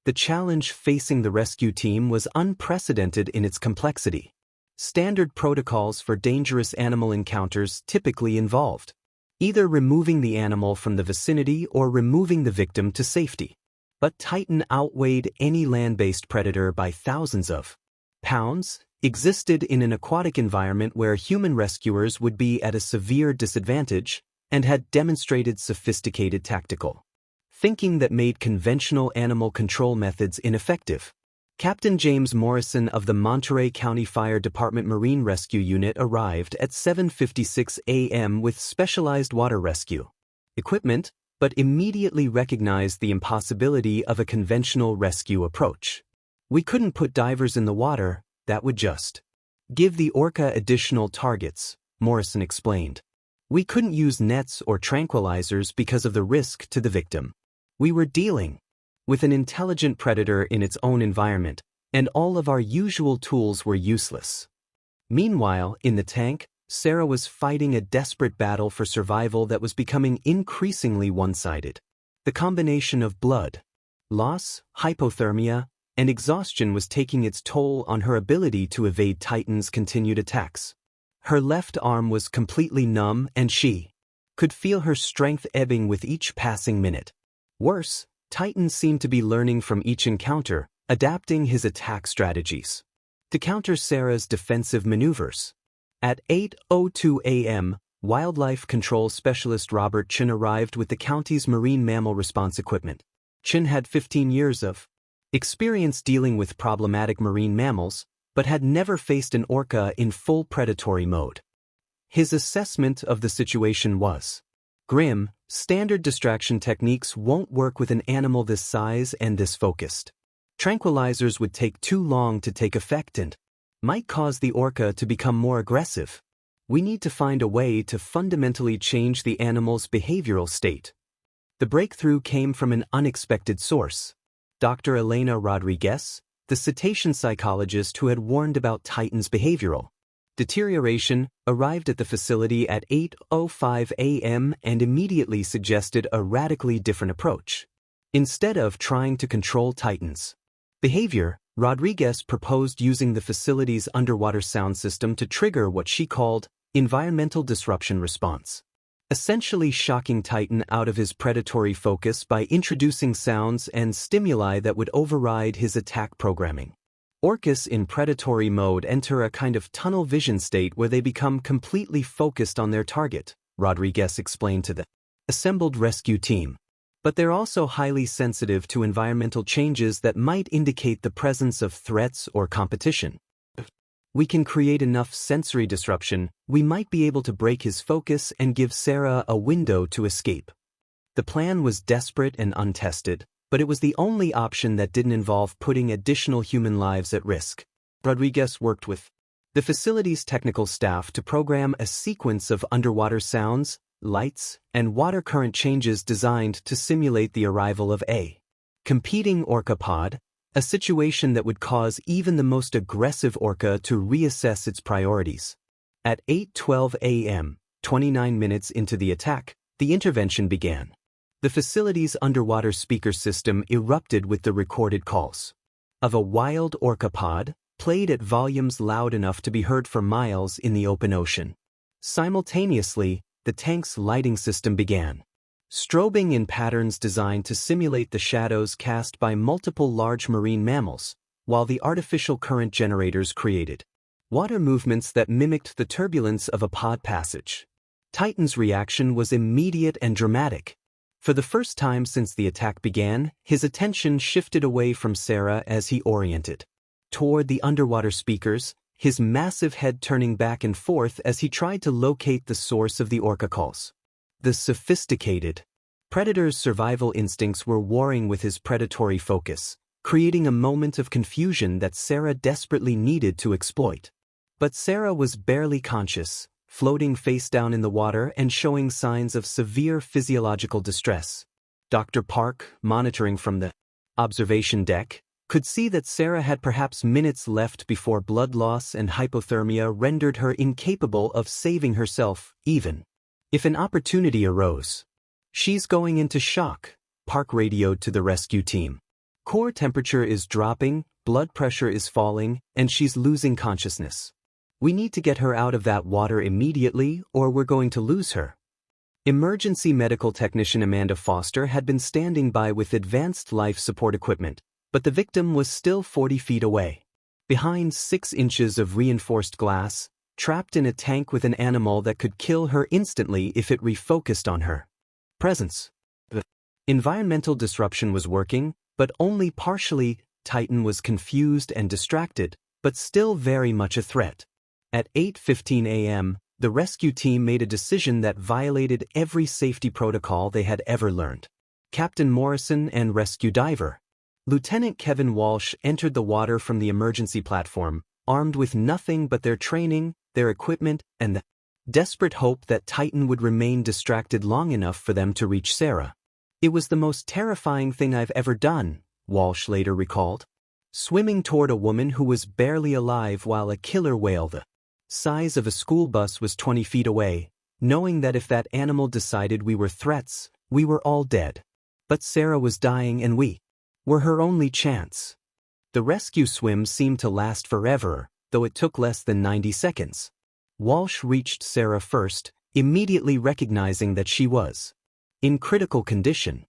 The challenge facing the rescue team was unprecedented in its complexity. Standard protocols for dangerous animal encounters typically involved either removing the animal from the vicinity or removing the victim to safety. But Titan outweighed any land-based predator by thousands of pounds, existed in an aquatic environment where human rescuers would be at a severe disadvantage, and had demonstrated sophisticated tactical thinking that made conventional animal control methods ineffective. Captain James Morrison of the Monterey County Fire Department Marine Rescue Unit arrived at 7:56 a.m. with specialized water rescue equipment, but immediately recognized the impossibility of a conventional rescue approach. We couldn't put divers in the water, that would just give the orca additional targets, Morrison explained. We couldn't use nets or tranquilizers because of the risk to the victim. We were dealing with an intelligent predator in its own environment, and all of our usual tools were useless. Meanwhile, in the tank, Sarah was fighting a desperate battle for survival that was becoming increasingly one-sided. The combination of blood loss, hypothermia, and exhaustion was taking its toll on her ability to evade Titan's continued attacks. Her left arm was completely numb and she could feel her strength ebbing with each passing minute. Worse, Titan seemed to be learning from each encounter, adapting his attack strategies to counter Sarah's defensive maneuvers. At 8:02 a.m., Wildlife Control Specialist Robert Chen arrived with the county's marine mammal response equipment. Chen had 15 years of experience dealing with problematic marine mammals, but had never faced an orca in full predatory mode. His assessment of the situation was grim. Standard distraction techniques won't work with an animal this size and this focused. Tranquilizers would take too long to take effect and might cause the orca to become more aggressive. We need to find a way to fundamentally change the animal's behavioral state. The breakthrough came from an unexpected source. Dr. Elena Rodriguez, the cetacean psychologist who had warned about Titan's behavioral deterioration, arrived at the facility at 8:05 a.m. and immediately suggested a radically different approach. Instead of trying to control Titan's behavior, Rodriguez proposed using the facility's underwater sound system to trigger what she called environmental disruption response, essentially shocking Titan out of his predatory focus by introducing sounds and stimuli that would override his attack programming. Orcas in predatory mode enter a kind of tunnel vision state where they become completely focused on their target, Rodriguez explained to the assembled rescue team. But they're also highly sensitive to environmental changes that might indicate the presence of threats or competition. We can create enough sensory disruption, we might be able to break his focus and give Sarah a window to escape. The plan was desperate and untested, but it was the only option that didn't involve putting additional human lives at risk. Rodriguez worked with the facility's technical staff to program a sequence of underwater sounds, lights, and water current changes designed to simulate the arrival of a competing orca pod, a situation that would cause even the most aggressive orca to reassess its priorities. At 8:12 a.m., 29 minutes into the attack, the intervention began. The facility's underwater speaker system erupted with the recorded calls of a wild orca pod, played at volumes loud enough to be heard for miles in the open ocean. Simultaneously, the tank's lighting system began, strobing in patterns designed to simulate the shadows cast by multiple large marine mammals, while the artificial current generators created water movements that mimicked the turbulence of a pod passage. Titan's reaction was immediate and dramatic. For the first time since the attack began, his attention shifted away from Sarah as he oriented toward the underwater speakers, his massive head turning back and forth as he tried to locate the source of the orca calls. The sophisticated predator's survival instincts were warring with his predatory focus, creating a moment of confusion that Sarah desperately needed to exploit. But Sarah was barely conscious, floating face down in the water and showing signs of severe physiological distress. Dr. Park, monitoring from the observation deck, could see that Sarah had perhaps minutes left before blood loss and hypothermia rendered her incapable of saving herself, even if an opportunity arose. "She's going into shock," Park radioed to the rescue team. "Core temperature is dropping, blood pressure is falling, and she's losing consciousness. We need to get her out of that water immediately or we're going to lose her." Emergency medical technician Amanda Foster had been standing by with advanced life support equipment, but the victim was still 40 feet away, behind 6 inches of reinforced glass, trapped in a tank with an animal that could kill her instantly if it refocused on her presence. The environmental disruption was working, but only partially. Titan was confused and distracted, but still very much a threat. At 8:15 a.m., the rescue team made a decision that violated every safety protocol they had ever learned. Captain Morrison and rescue diver Lieutenant Kevin Walsh entered the water from the emergency platform, armed with nothing but their training, their equipment, and the desperate hope that Titan would remain distracted long enough for them to reach Sarah. "It was the most terrifying thing I've ever done," Walsh later recalled. Swimming toward a woman who was barely alive while a killer whale the size of a school bus was 20 feet away, knowing that if that animal decided we were threats, we were all dead. But Sarah was dying and we were her only chance. The rescue swim seemed to last forever, though it took less than 90 seconds. Walsh reached Sarah first, immediately recognizing that she was in critical condition.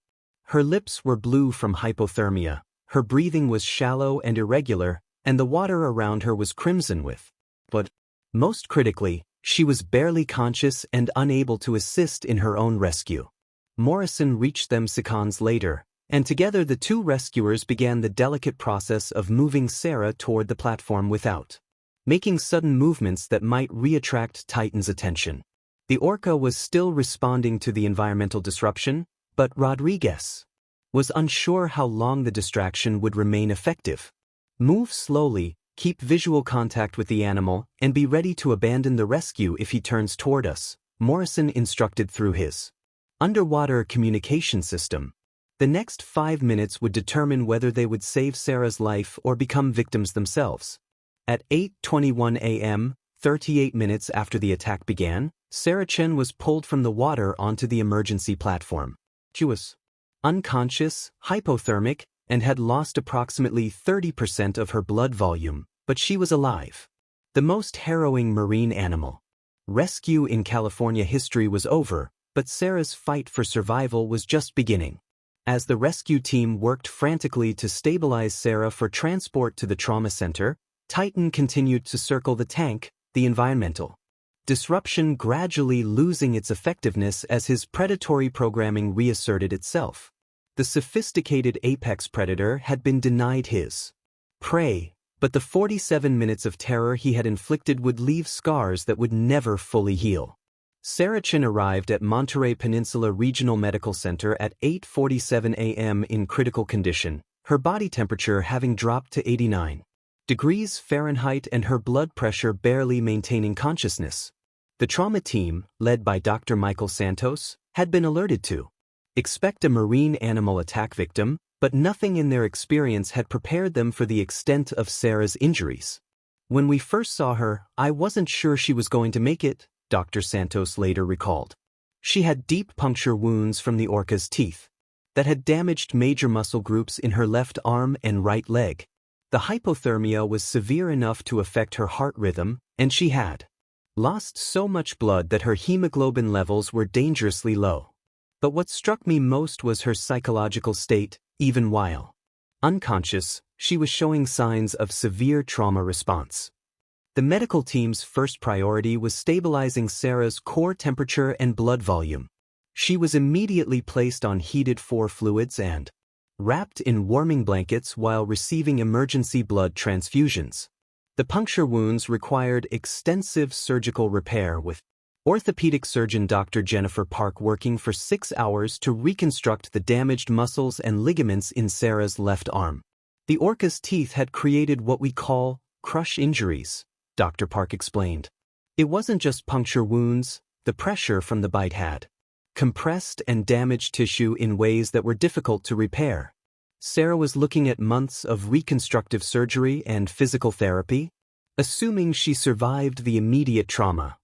Her lips were blue from hypothermia, her breathing was shallow and irregular, and the water around her was crimson with. But most critically, she was barely conscious and unable to assist in her own rescue. Morrison reached them seconds later, and together the two rescuers began the delicate process of moving Sarah toward the platform without making sudden movements that might reattract Titan's attention. The orca was still responding to the environmental disruption, but Rodriguez was unsure how long the distraction would remain effective. "Move slowly, keep visual contact with the animal, and be ready to abandon the rescue if he turns toward us," Morrison instructed through his underwater communication system. The next 5 minutes would determine whether they would save Sarah's life or become victims themselves. At 8:21 a.m., 38 minutes after the attack began, Sarah Chen was pulled from the water onto the emergency platform. She was unconscious, hypothermic, and had lost approximately 30% of her blood volume, but she was alive. The most harrowing marine animal rescue in California history was over, but Sarah's fight for survival was just beginning. As the rescue team worked frantically to stabilize Sarah for transport to the trauma center, Titan continued to circle the tank, the environmental disruption gradually losing its effectiveness as his predatory programming reasserted itself. The sophisticated apex predator had been denied his prey, but the 47 minutes of terror he had inflicted would leave scars that would never fully heal. Sarah Chen arrived at Monterey Peninsula Regional Medical Center at 8:47 a.m. in critical condition, her body temperature having dropped to 89 degrees Fahrenheit and her blood pressure barely maintaining consciousness. The trauma team, led by Dr. Michael Santos, had been alerted to expect a marine animal attack victim, but nothing in their experience had prepared them for the extent of Sarah's injuries. When we first saw her, I wasn't sure she was going to make it, Dr. Santos later recalled. She had deep puncture wounds from the orca's teeth that had damaged major muscle groups in her left arm and right leg. The hypothermia was severe enough to affect her heart rhythm, and she had lost so much blood that her hemoglobin levels were dangerously low. But what struck me most was her psychological state. Even while unconscious, she was showing signs of severe trauma response. The medical team's first priority was stabilizing Sarah's core temperature and blood volume. She was immediately placed on heated fluids and wrapped in warming blankets while receiving emergency blood transfusions. The puncture wounds required extensive surgical repair with orthopedic surgeon Dr. Jennifer Park working for 6 hours to reconstruct the damaged muscles and ligaments in Sarah's left arm. The orca's teeth had created what we call crush injuries, Dr. Park explained. It wasn't just puncture wounds, the pressure from the bite had compressed and damaged tissue in ways that were difficult to repair. Sarah was looking at months of reconstructive surgery and physical therapy, assuming she survived the immediate trauma.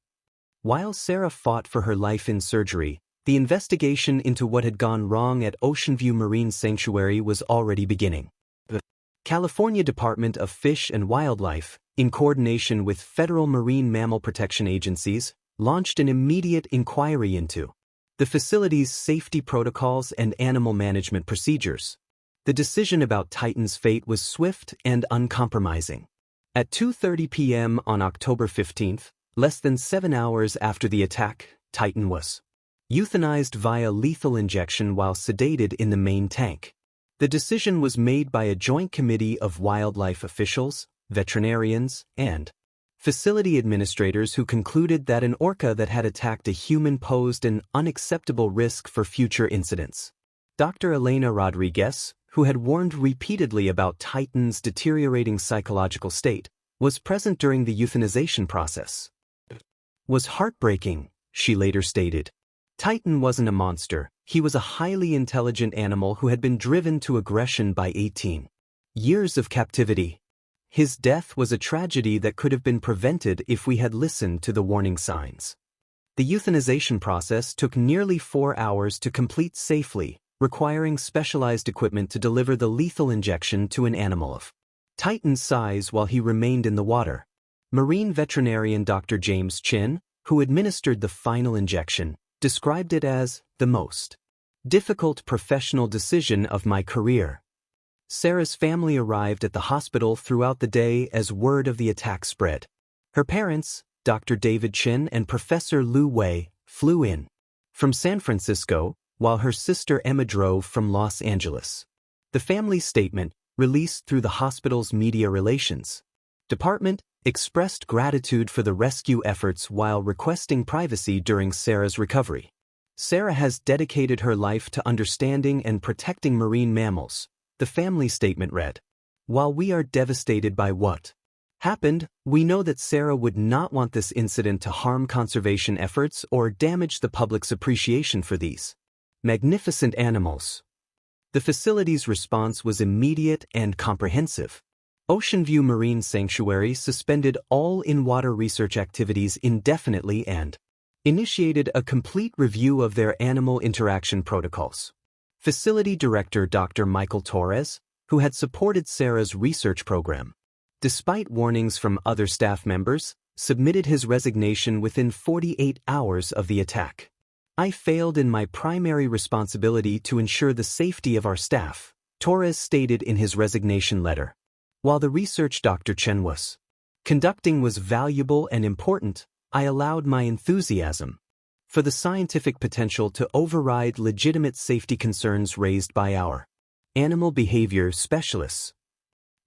While Sarah fought for her life in surgery, the investigation into what had gone wrong at Oceanview Marine Sanctuary was already beginning. The California Department of Fish and Wildlife, in coordination with federal marine mammal protection agencies, launched an immediate inquiry into the facility's safety protocols and animal management procedures. The decision about Titan's fate was swift and uncompromising. At 2:30 p.m. on October 15th, less than 7 hours after the attack, Titan was euthanized via lethal injection while sedated in the main tank. The decision was made by a joint committee of wildlife officials, veterinarians, and facility administrators who concluded that an orca that had attacked a human posed an unacceptable risk for future incidents. Dr. Elena Rodriguez, who had warned repeatedly about Titan's deteriorating psychological state, was present during the euthanization process. Was heartbreaking, she later stated. Titan wasn't a monster, he was a highly intelligent animal who had been driven to aggression by 18 years of captivity. His death was a tragedy that could have been prevented if we had listened to the warning signs. The euthanization process took nearly 4 hours to complete safely, requiring specialized equipment to deliver the lethal injection to an animal of Titan's size while he remained in the water. Marine veterinarian Dr. James Chen, who administered the final injection, described it as the most difficult professional decision of my career. Sarah's family arrived at the hospital throughout the day as word of the attack spread. Her parents, Dr. David Chen and Professor Lu Wei, flew in from San Francisco, while her sister Emma drove from Los Angeles. The family statement, released through the hospital's media relations department, expressed gratitude for the rescue efforts while requesting privacy during Sarah's recovery. Sarah has dedicated her life to understanding and protecting marine mammals, the family statement read. While we are devastated by what happened, we know that Sarah would not want this incident to harm conservation efforts or damage the public's appreciation for these magnificent animals. The facility's response was immediate and comprehensive. Oceanview Marine Sanctuary suspended all in-water research activities indefinitely and initiated a complete review of their animal interaction protocols. Facility Director Dr. Michael Torres, who had supported Sarah's research program, despite warnings from other staff members, submitted his resignation within 48 hours of the attack. I failed in my primary responsibility to ensure the safety of our staff, Torres stated in his resignation letter. While the research Dr. Chen was conducting was valuable and important, I allowed my enthusiasm for the scientific potential to override legitimate safety concerns raised by our animal behavior specialists.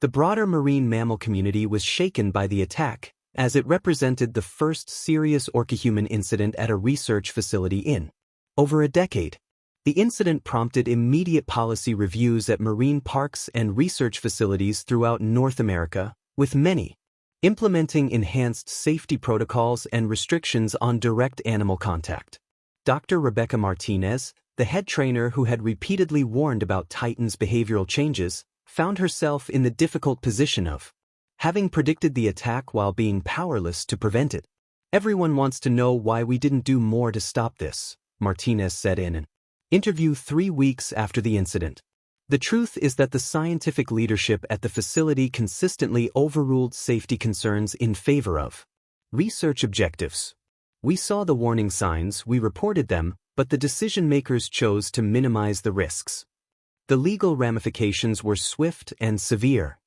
The broader marine mammal community was shaken by the attack, as it represented the first serious orca-human incident at a research facility in over a decade. The incident prompted immediate policy reviews at marine parks and research facilities throughout North America, with many implementing enhanced safety protocols and restrictions on direct animal contact. Dr. Rebecca Martinez, the head trainer who had repeatedly warned about Titan's behavioral changes, found herself in the difficult position of having predicted the attack while being powerless to prevent it. Everyone wants to know why we didn't do more to stop this, Martinez said in an interview 3 weeks after the incident. The truth is that the scientific leadership at the facility consistently overruled safety concerns in favor of research objectives. We saw the warning signs, we reported them, but the decision-makers chose to minimize the risks. The legal ramifications were swift and severe.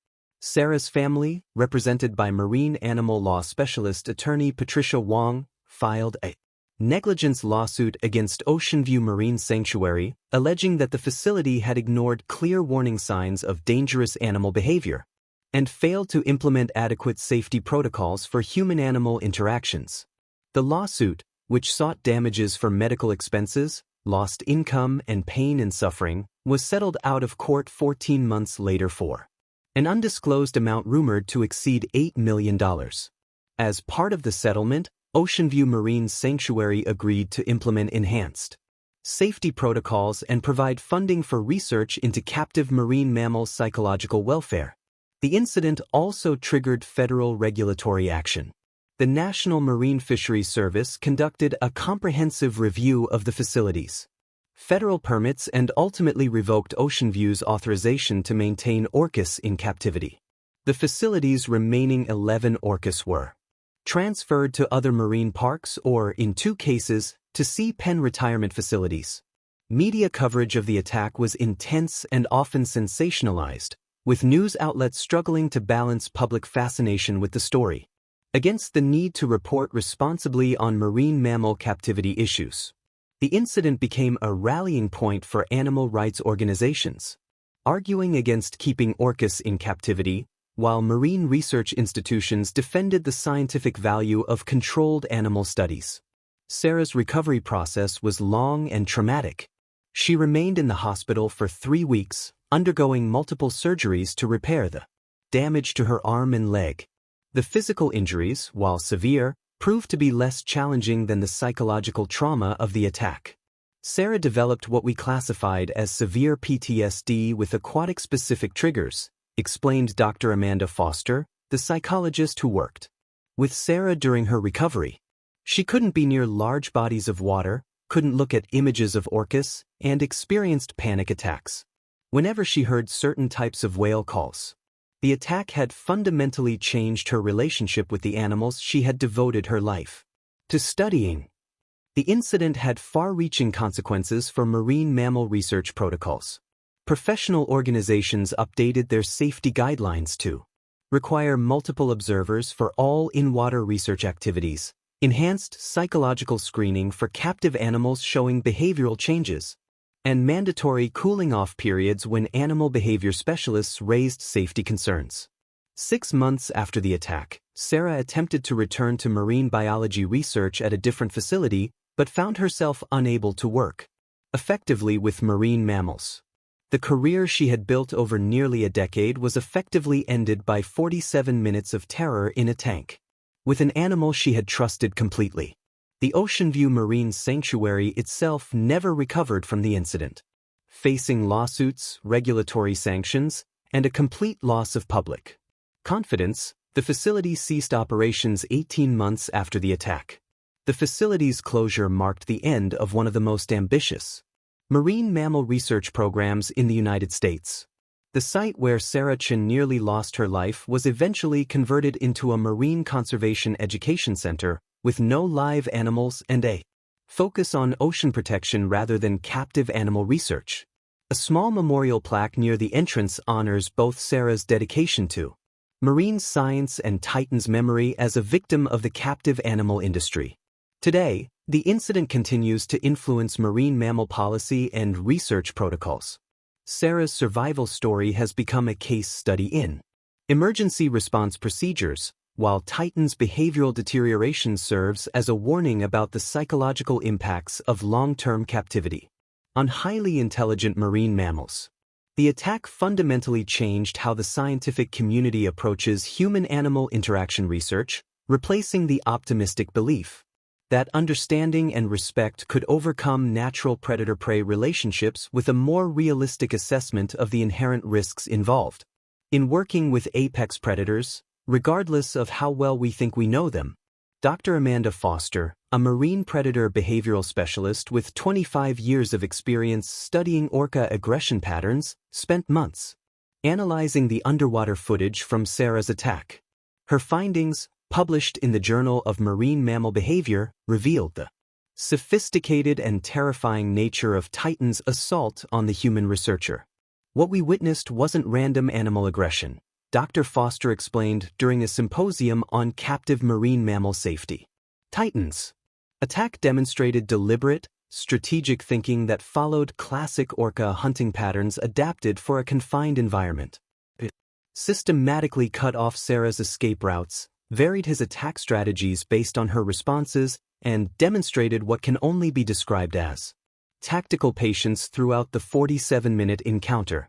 Sarah's family, represented by marine animal law specialist attorney Patricia Wong, filed a negligence lawsuit against Oceanview Marine Sanctuary, alleging that the facility had ignored clear warning signs of dangerous animal behavior and failed to implement adequate safety protocols for human-animal interactions. The lawsuit, which sought damages for medical expenses, lost income, and pain and suffering, was settled out of court 14 months later for an undisclosed amount rumored to exceed $8 million. As part of the settlement, Oceanview Marine Sanctuary agreed to implement enhanced safety protocols and provide funding for research into captive marine mammals' psychological welfare. The incident also triggered federal regulatory action. The National Marine Fisheries Service conducted a comprehensive review of the facilities, federal permits, and ultimately revoked Oceanview's authorization to maintain orcas in captivity. The facility's remaining 11 orcas were transferred to other marine parks or, in 2 cases, to sea pen retirement facilities. Media coverage of the attack was intense and often sensationalized, with news outlets struggling to balance public fascination with the story against the need to report responsibly on marine mammal captivity issues. The incident became a rallying point for animal rights organizations, arguing against keeping orcas in captivity, while marine research institutions defended the scientific value of controlled animal studies. Sarah's recovery process was long and traumatic. She remained in the hospital for 3 weeks, undergoing multiple surgeries to repair the damage to her arm and leg. The physical injuries, while severe, proved to be less challenging than the psychological trauma of the attack. Sarah developed what we classified as severe PTSD with aquatic-specific triggers, explained Dr. Amanda Foster, the psychologist who worked with Sarah during her recovery. She couldn't be near large bodies of water, couldn't look at images of orcas, and experienced panic attacks whenever she heard certain types of whale calls. The attack had fundamentally changed her relationship with the animals she had devoted her life to studying. The incident had far-reaching consequences for marine mammal research protocols. Professional organizations updated their safety guidelines to require multiple observers for all in-water research activities, enhanced psychological screening for captive animals showing behavioral changes, and mandatory cooling-off periods when animal behavior specialists raised safety concerns. 6 months after the attack, Sarah attempted to return to marine biology research at a different facility, but found herself unable to work effectively with marine mammals. The career she had built over nearly a decade was effectively ended by 47 minutes of terror in a tank with an animal she had trusted completely. The Oceanview Marine Sanctuary itself never recovered from the incident, facing lawsuits, regulatory sanctions, and a complete loss of public confidence. The facility ceased operations 18 months after the attack. The facility's closure marked the end of one of the most ambitious marine mammal research programs in the United States. The site where Sarah Chen nearly lost her life was eventually converted into a marine conservation education center with no live animals and a focus on ocean protection rather than captive animal research. A small memorial plaque near the entrance honors both Sarah's dedication to marine science and Titan's memory as a victim of the captive animal industry. Today, the incident continues to influence marine mammal policy and research protocols. Sarah's survival story has become a case study in emergency response procedures, while Titan's behavioral deterioration serves as a warning about the psychological impacts of long-term captivity on highly intelligent marine mammals. The attack fundamentally changed how the scientific community approaches human-animal interaction research, replacing the optimistic belief that understanding and respect could overcome natural predator-prey relationships with a more realistic assessment of the inherent risks involved. In working with apex predators, regardless of how well we think we know them, Dr. Amanda Foster, a marine predator behavioral specialist with 25 years of experience studying orca aggression patterns, spent months analyzing the underwater footage from Sarah's attack. Her findings, published in the Journal of Marine Mammal Behavior, revealed the sophisticated and terrifying nature of Titan's assault on the human researcher. What we witnessed wasn't random animal aggression, Dr. Foster explained during a symposium on captive marine mammal safety. Titan's attack demonstrated deliberate, strategic thinking that followed classic orca hunting patterns adapted for a confined environment. It systematically cut off Sarah's escape routes, varied his attack strategies based on her responses, and demonstrated what can only be described as tactical patience throughout the 47-minute encounter.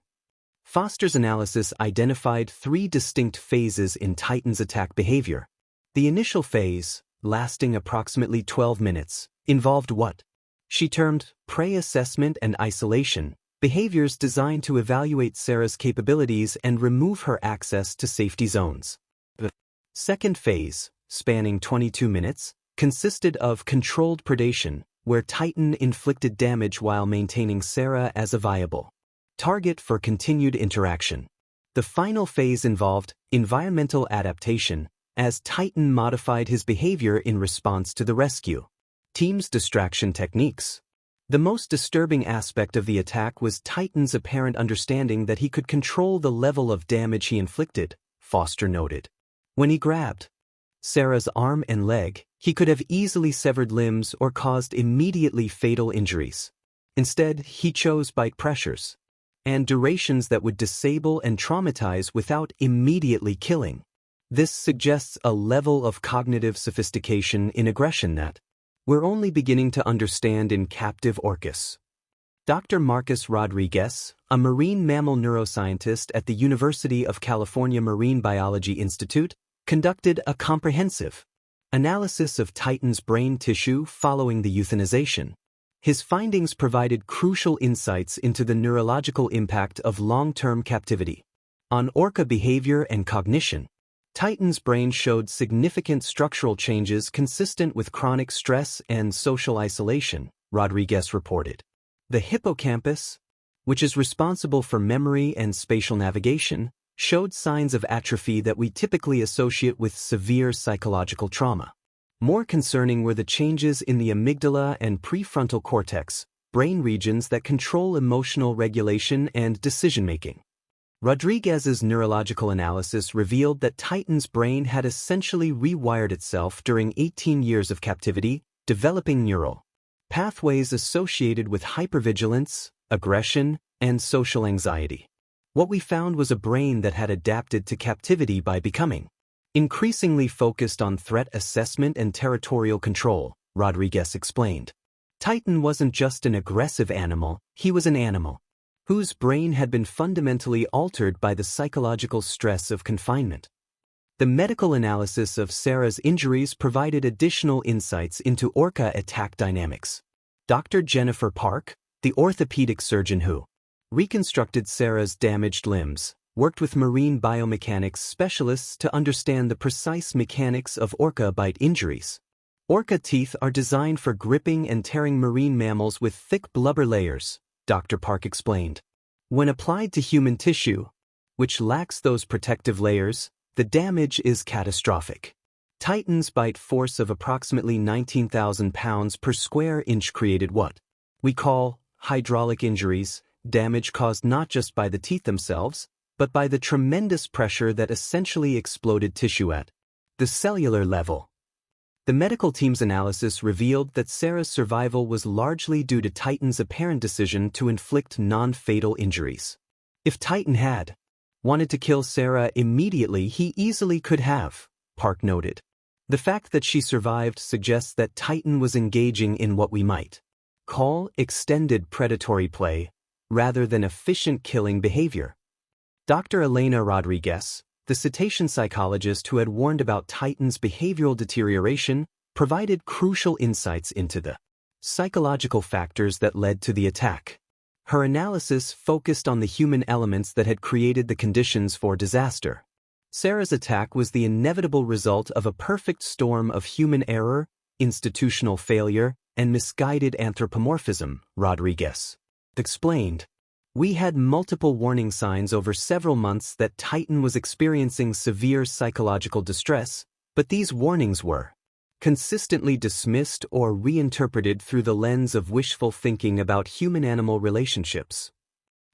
Foster's analysis identified 3 distinct phases in Titan's attack behavior. The initial phase, lasting approximately 12 minutes, involved what she termed prey assessment and isolation, behaviors designed to evaluate Sarah's capabilities and remove her access to safety zones. The second phase, spanning 22 minutes, consisted of controlled predation, where Titan inflicted damage while maintaining Sarah as a viable target for continued interaction. The final phase involved environmental adaptation, as Titan modified his behavior in response to the rescue team's distraction techniques. The most disturbing aspect of the attack was Titan's apparent understanding that he could control the level of damage he inflicted, Foster noted. When he grabbed Sarah's arm and leg, he could have easily severed limbs or caused immediately fatal injuries. Instead, he chose bite pressures and durations that would disable and traumatize without immediately killing. This suggests a level of cognitive sophistication in aggression that we're only beginning to understand in captive orcas. Dr. Marcus Rodriguez, a marine mammal neuroscientist at the University of California Marine Biology Institute, conducted a comprehensive analysis of Titan's brain tissue following the euthanization. His findings provided crucial insights into the neurological impact of long-term captivity on orca behavior and cognition. Titan's brain showed significant structural changes consistent with chronic stress and social isolation, Rodriguez reported. The hippocampus, which is responsible for memory and spatial navigation, showed signs of atrophy that we typically associate with severe psychological trauma. More concerning were the changes in the amygdala and prefrontal cortex, brain regions that control emotional regulation and decision-making. Rodriguez's neurological analysis revealed that Titan's brain had essentially rewired itself during 18 years of captivity, developing neural pathways associated with hypervigilance, aggression, and social anxiety. What we found was a brain that had adapted to captivity by becoming increasingly focused on threat assessment and territorial control, Rodriguez explained. Titan wasn't just an aggressive animal, he was an animal whose brain had been fundamentally altered by the psychological stress of confinement. The medical analysis of Sarah's injuries provided additional insights into orca attack dynamics. Dr. Jennifer Park, the orthopedic surgeon who reconstructed Sarah's damaged limbs, worked with marine biomechanics specialists to understand the precise mechanics of orca bite injuries. Orca teeth are designed for gripping and tearing marine mammals with thick blubber layers, Dr. Park explained. When applied to human tissue, which lacks those protective layers, the damage is catastrophic. Titan's bite force of approximately 19,000 pounds per square inch created what we call hydraulic injuries, damage caused not just by the teeth themselves, but by the tremendous pressure that essentially exploded tissue at the cellular level. The medical team's analysis revealed that Sarah's survival was largely due to Titan's apparent decision to inflict non-fatal injuries. If Titan had wanted to kill Sarah immediately, he easily could have, Park noted. The fact that she survived suggests that Titan was engaging in what we might call extended predatory play, rather than efficient killing behavior. Dr. Elena Rodriguez, the cetacean psychologist who had warned about Titan's behavioral deterioration, provided crucial insights into the psychological factors that led to the attack. Her analysis focused on the human elements that had created the conditions for disaster. Sarah's attack was the inevitable result of a perfect storm of human error, institutional failure, and misguided anthropomorphism, Rodriguez explained. We had multiple warning signs over several months that Titan was experiencing severe psychological distress, but these warnings were consistently dismissed or reinterpreted through the lens of wishful thinking about human-animal relationships.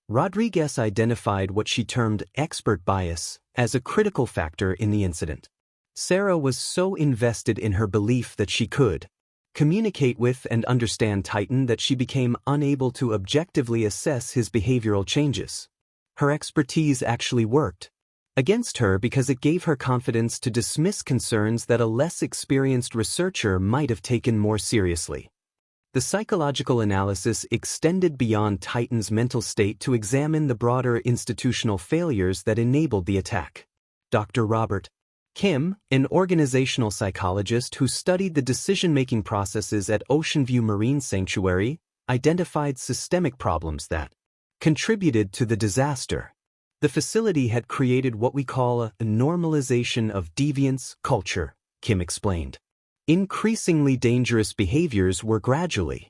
Rodriguez identified what she termed expert bias as a critical factor in the incident. Sarah was so invested in her belief that she could communicate with and understand Titan that she became unable to objectively assess his behavioral changes. Her expertise actually worked against her because it gave her confidence to dismiss concerns that a less experienced researcher might have taken more seriously. The psychological analysis extended beyond Titan's mental state to examine the broader institutional failures that enabled the attack. Dr. Robert Kim, an organizational psychologist who studied the decision-making processes at Oceanview Marine Sanctuary, identified systemic problems that contributed to the disaster. The facility had created what we call a normalization of deviance culture, Kim explained. Increasingly dangerous behaviors were gradually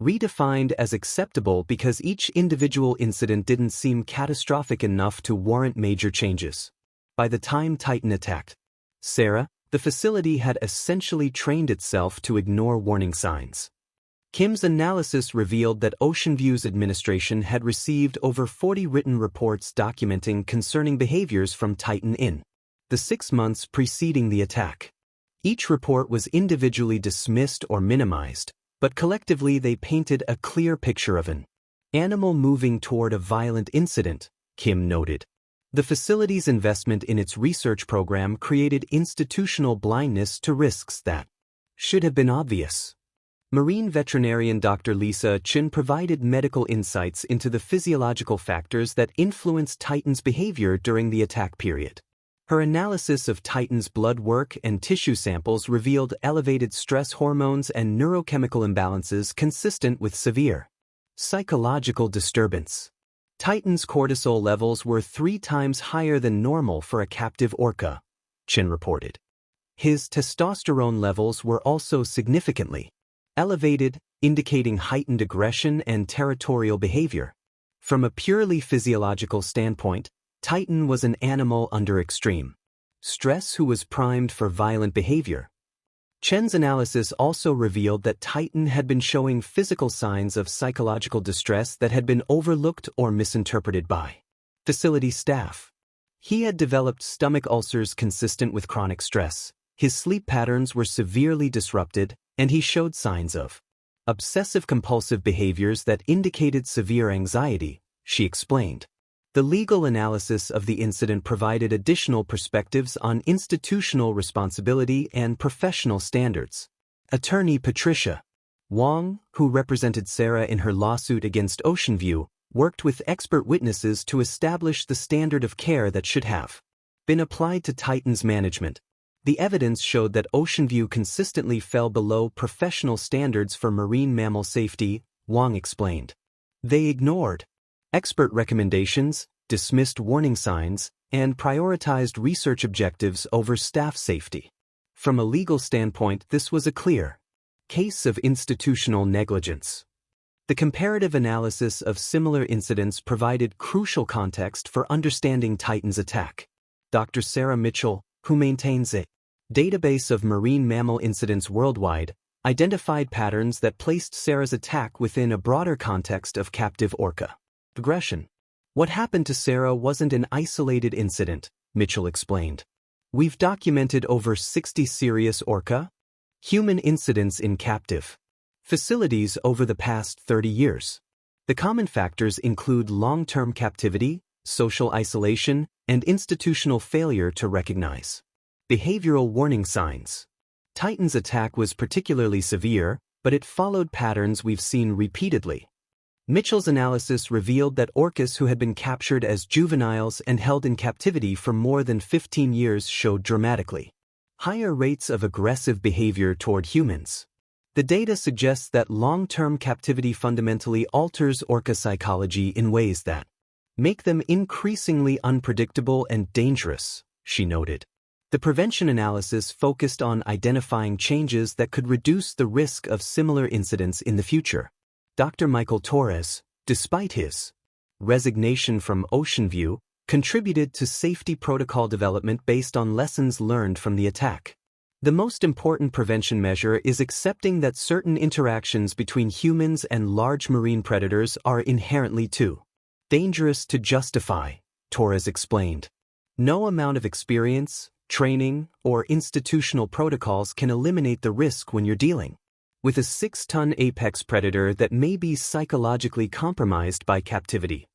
redefined as acceptable because each individual incident didn't seem catastrophic enough to warrant major changes. By the time Titan attacked Sarah, the facility had essentially trained itself to ignore warning signs. Kim's analysis revealed that Oceanview's administration had received over 40 written reports documenting concerning behaviors from Titan in the 6 months preceding the attack. Each report was individually dismissed or minimized, but collectively they painted a clear picture of an animal moving toward a violent incident, Kim noted. The facility's investment in its research program created institutional blindness to risks that should have been obvious. Marine veterinarian Dr. Chen provided medical insights into the physiological factors that influenced Titan's behavior during the attack period. Her analysis of Titan's blood work and tissue samples revealed elevated stress hormones and neurochemical imbalances consistent with severe psychological disturbance. Titan's cortisol levels were 3 times higher than normal for a captive orca, Chen reported. His testosterone levels were also significantly elevated, indicating heightened aggression and territorial behavior. From a purely physiological standpoint, Titan was an animal under extreme stress who was primed for violent behavior. Chen's analysis also revealed that Titan had been showing physical signs of psychological distress that had been overlooked or misinterpreted by facility staff. He had developed stomach ulcers consistent with chronic stress, his sleep patterns were severely disrupted, and he showed signs of obsessive-compulsive behaviors that indicated severe anxiety, she explained. The legal analysis of the incident provided additional perspectives on institutional responsibility and professional standards. Attorney Patricia Wong, who represented Sarah in her lawsuit against Oceanview, worked with expert witnesses to establish the standard of care that should have been applied to Titan's management. The evidence showed that Oceanview consistently fell below professional standards for marine mammal safety, Wong explained. They ignored expert recommendations, dismissed warning signs, and prioritized research objectives over staff safety. From a legal standpoint, this was a clear case of institutional negligence. The comparative analysis of similar incidents provided crucial context for understanding Titan's attack. Dr. Sarah Mitchell, who maintains a database of marine mammal incidents worldwide, identified patterns that placed Sarah's attack within a broader context of captive orca aggression. What happened to Sarah wasn't an isolated incident, Mitchell explained. We've documented over 60 serious orca human incidents in captive facilities over the past 30 years. The common factors include long-term captivity, social isolation, and institutional failure to recognize behavioral warning signs. Titan's attack was particularly severe, but it followed patterns we've seen repeatedly. Mitchell's analysis revealed that orcas who had been captured as juveniles and held in captivity for more than 15 years showed dramatically higher rates of aggressive behavior toward humans. The data suggests that long-term captivity fundamentally alters orca psychology in ways that make them increasingly unpredictable and dangerous, she noted. The prevention analysis focused on identifying changes that could reduce the risk of similar incidents in the future. Dr. Michael Torres, despite his resignation from Oceanview, contributed to safety protocol development based on lessons learned from the attack. The most important prevention measure is accepting that certain interactions between humans and large marine predators are inherently too dangerous to justify, Torres explained. No amount of experience, training, or institutional protocols can eliminate the risk when you're dealing with a 6-ton apex predator that may be psychologically compromised by captivity.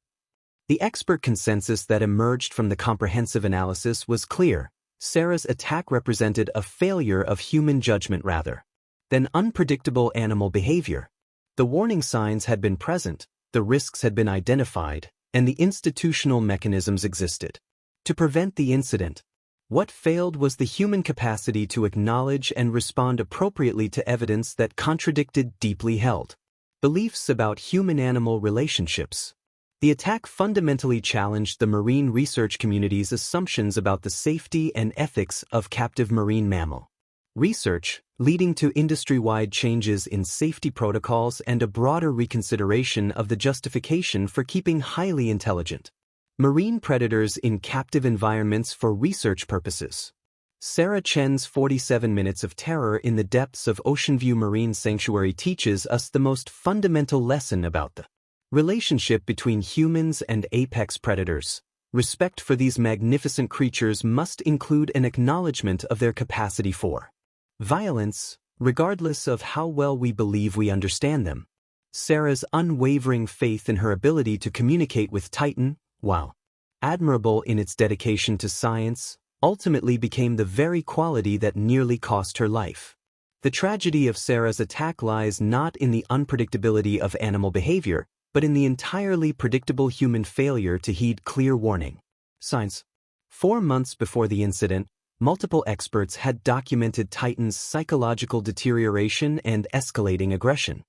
The expert consensus that emerged from the comprehensive analysis was clear. Sarah's attack represented a failure of human judgment rather than unpredictable animal behavior. The warning signs had been present, the risks had been identified, and the institutional mechanisms existed to prevent the incident. What failed was the human capacity to acknowledge and respond appropriately to evidence that contradicted deeply held beliefs about human-animal relationships. The attack fundamentally challenged the marine research community's assumptions about the safety and ethics of captive marine mammal research, leading to industry-wide changes in safety protocols and a broader reconsideration of the justification for keeping highly intelligent marine predators in captive environments for research purposes. Sarah Chen's 47 Minutes of Terror in the Depths of Oceanview Marine Sanctuary teaches us the most fundamental lesson about the relationship between humans and apex predators. Respect for these magnificent creatures must include an acknowledgement of their capacity for violence, regardless of how well we believe we understand them. Sarah's unwavering faith in her ability to communicate with Titan, while admirable in its dedication to science, ultimately became the very quality that nearly cost her life. The tragedy of Sarah's attack lies not in the unpredictability of animal behavior, but in the entirely predictable human failure to heed clear warning signs. 4 months before the incident, multiple experts had documented Titan's psychological deterioration and escalating aggression.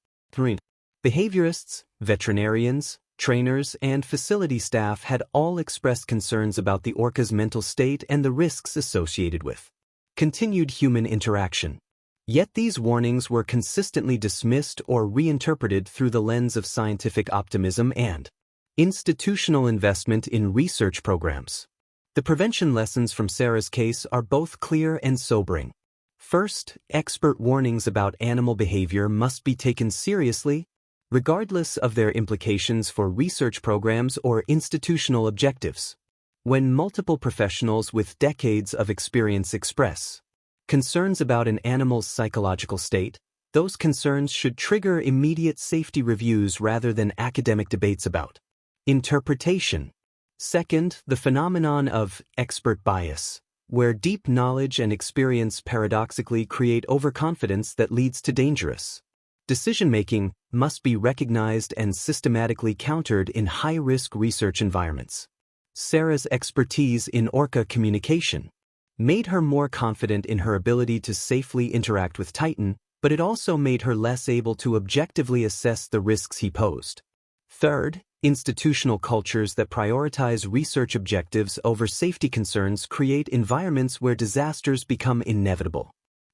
Behaviorists, veterinarians, trainers, and facility staff had all expressed concerns about the orca's mental state and the risks associated with continued human interaction. Yet these warnings were consistently dismissed or reinterpreted through the lens of scientific optimism and institutional investment in research programs. The prevention lessons from Sarah's case are both clear and sobering. First, expert warnings about animal behavior must be taken seriously, regardless of their implications for research programs or institutional objectives. When multiple professionals with decades of experience express concerns about an animal's psychological state, those concerns should trigger immediate safety reviews rather than academic debates about interpretation. Second, the phenomenon of expert bias, where deep knowledge and experience paradoxically create overconfidence that leads to dangerous decision-making, must be recognized and systematically countered in high-risk research environments. Sarah's expertise in orca communication made her more confident in her ability to safely interact with Titan, but it also made her less able to objectively assess the risks he posed. Third, institutional cultures that prioritize research objectives over safety concerns create environments where disasters become inevitable.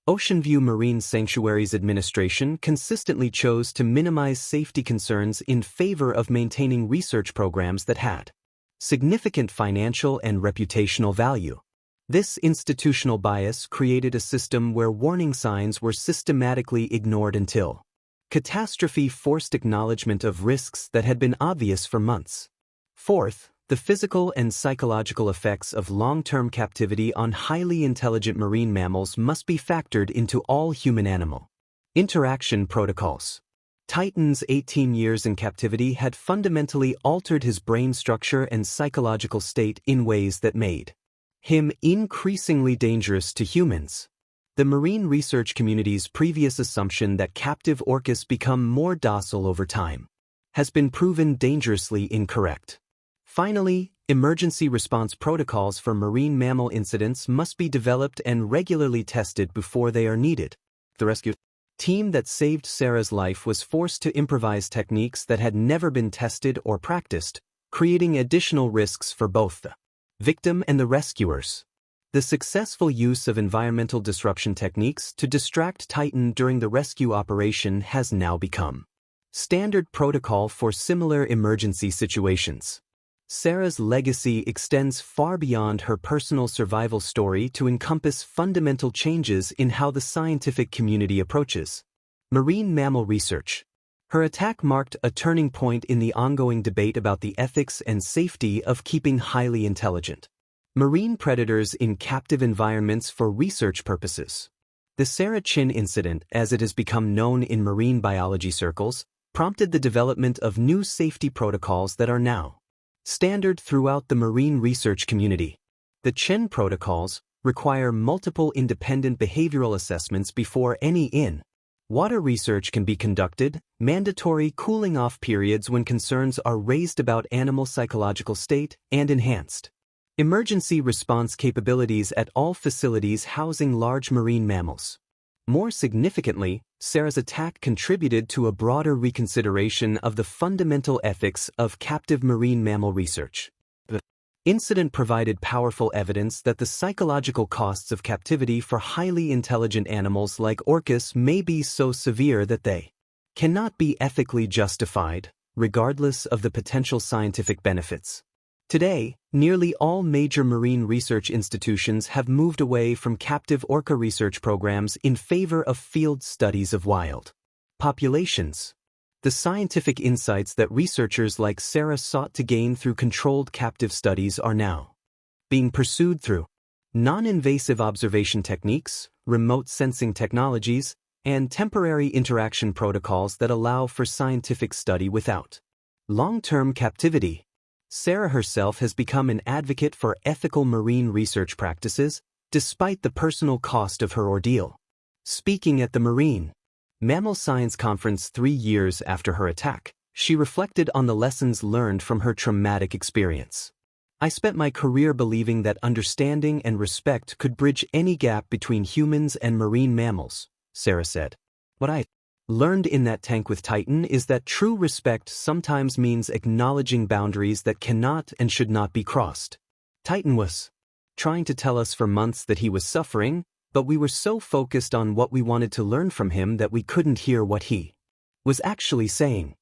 Oceanview Marine Sanctuary's administration consistently chose to minimize safety concerns in favor of maintaining research programs that had significant financial and reputational value. This institutional bias created a system where warning signs were systematically ignored until catastrophe forced acknowledgement of risks that had been obvious for months. Fourth, the physical and psychological effects of long-term captivity on highly intelligent marine mammals must be factored into all human-animal interaction protocols. Titan's 18 years in captivity had fundamentally altered his brain structure and psychological state in ways that made him increasingly dangerous to humans. The marine research community's previous assumption that captive orcas become more docile over time has been proven dangerously incorrect. Finally, emergency response protocols for marine mammal incidents must be developed and regularly tested before they are needed. The rescue team that saved Sarah's life was forced to improvise techniques that had never been tested or practiced, creating additional risks for both the victim and the rescuers. The successful use of environmental disruption techniques to distract Titan during the rescue operation has now become standard protocol for similar emergency situations. Sarah's legacy extends far beyond her personal survival story to encompass fundamental changes in how the scientific community approaches marine mammal research. Her attack marked a turning point in the ongoing debate about the ethics and safety of keeping highly intelligent marine predators in captive environments for research purposes. The Sarah Chen incident, as it has become known in marine biology circles, prompted the development of new safety protocols that are now standard throughout the marine research community. The Chen protocols require multiple independent behavioral assessments before any in-water research can be conducted, mandatory cooling-off periods when concerns are raised about animal psychological state, and enhanced emergency response capabilities at all facilities housing large marine mammals. More significantly, Sarah's attack contributed to a broader reconsideration of the fundamental ethics of captive marine mammal research. The incident provided powerful evidence that the psychological costs of captivity for highly intelligent animals like orcas may be so severe that they cannot be ethically justified, regardless of the potential scientific benefits. Today, nearly all major marine research institutions have moved away from captive orca research programs in favor of field studies of wild populations. The scientific insights that researchers like Sarah sought to gain through controlled captive studies are now being pursued through non-invasive observation techniques, remote sensing technologies, and temporary interaction protocols that allow for scientific study without long-term captivity. Sarah herself has become an advocate for ethical marine research practices, despite the personal cost of her ordeal. Speaking at the Marine Mammal Science Conference 3 years after her attack, she reflected on the lessons learned from her traumatic experience. "I spent my career believing that understanding and respect could bridge any gap between humans and marine mammals," Sarah said. "What I learned in that tank with Titan is that true respect sometimes means acknowledging boundaries that cannot and should not be crossed. Titan was trying to tell us for months that he was suffering, but we were so focused on what we wanted to learn from him that we couldn't hear what he was actually saying."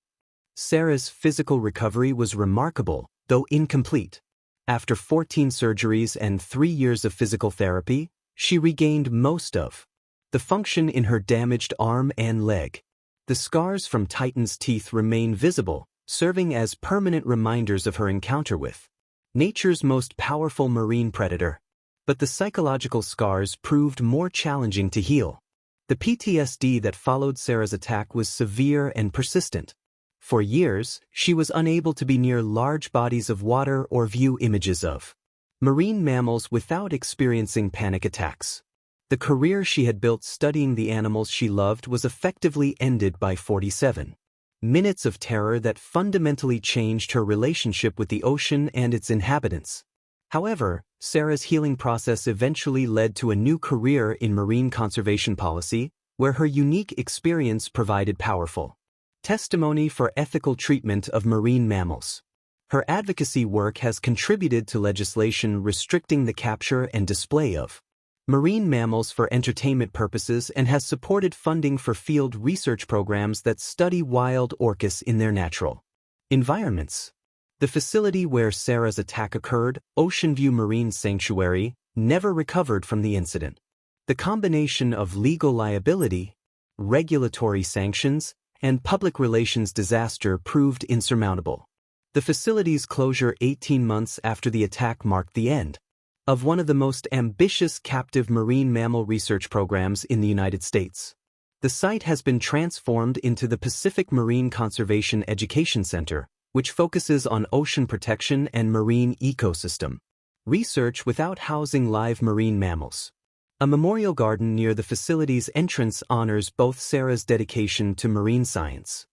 Sarah's physical recovery was remarkable, though incomplete. After 14 surgeries and 3 years of physical therapy, she regained most of the function in her damaged arm and leg. The scars from Titan's teeth remain visible, serving as permanent reminders of her encounter with nature's most powerful marine predator. But the psychological scars proved more challenging to heal. The PTSD that followed Sarah's attack was severe and persistent. For years, she was unable to be near large bodies of water or view images of marine mammals without experiencing panic attacks. The career she had built studying the animals she loved was effectively ended by 47 minutes of terror that fundamentally changed her relationship with the ocean and its inhabitants. However, Sarah's healing process eventually led to a new career in marine conservation policy, where her unique experience provided powerful testimony for ethical treatment of marine mammals. Her advocacy work has contributed to legislation restricting the capture and display of marine mammals for entertainment purposes and has supported funding for field research programs that study wild orcas in their natural environments. The facility where Sarah's attack occurred, Oceanview Marine Sanctuary, never recovered from the incident. The combination of legal liability, regulatory sanctions, and public relations disaster proved insurmountable. The facility's closure 18 months after the attack marked the end of one of the most ambitious captive marine mammal research programs in the United States. The site has been transformed into the Pacific Marine Conservation Education Center, which focuses on ocean protection and marine ecosystem research without housing live marine mammals. A memorial garden near the facility's entrance honors both Sarah's dedication to marine science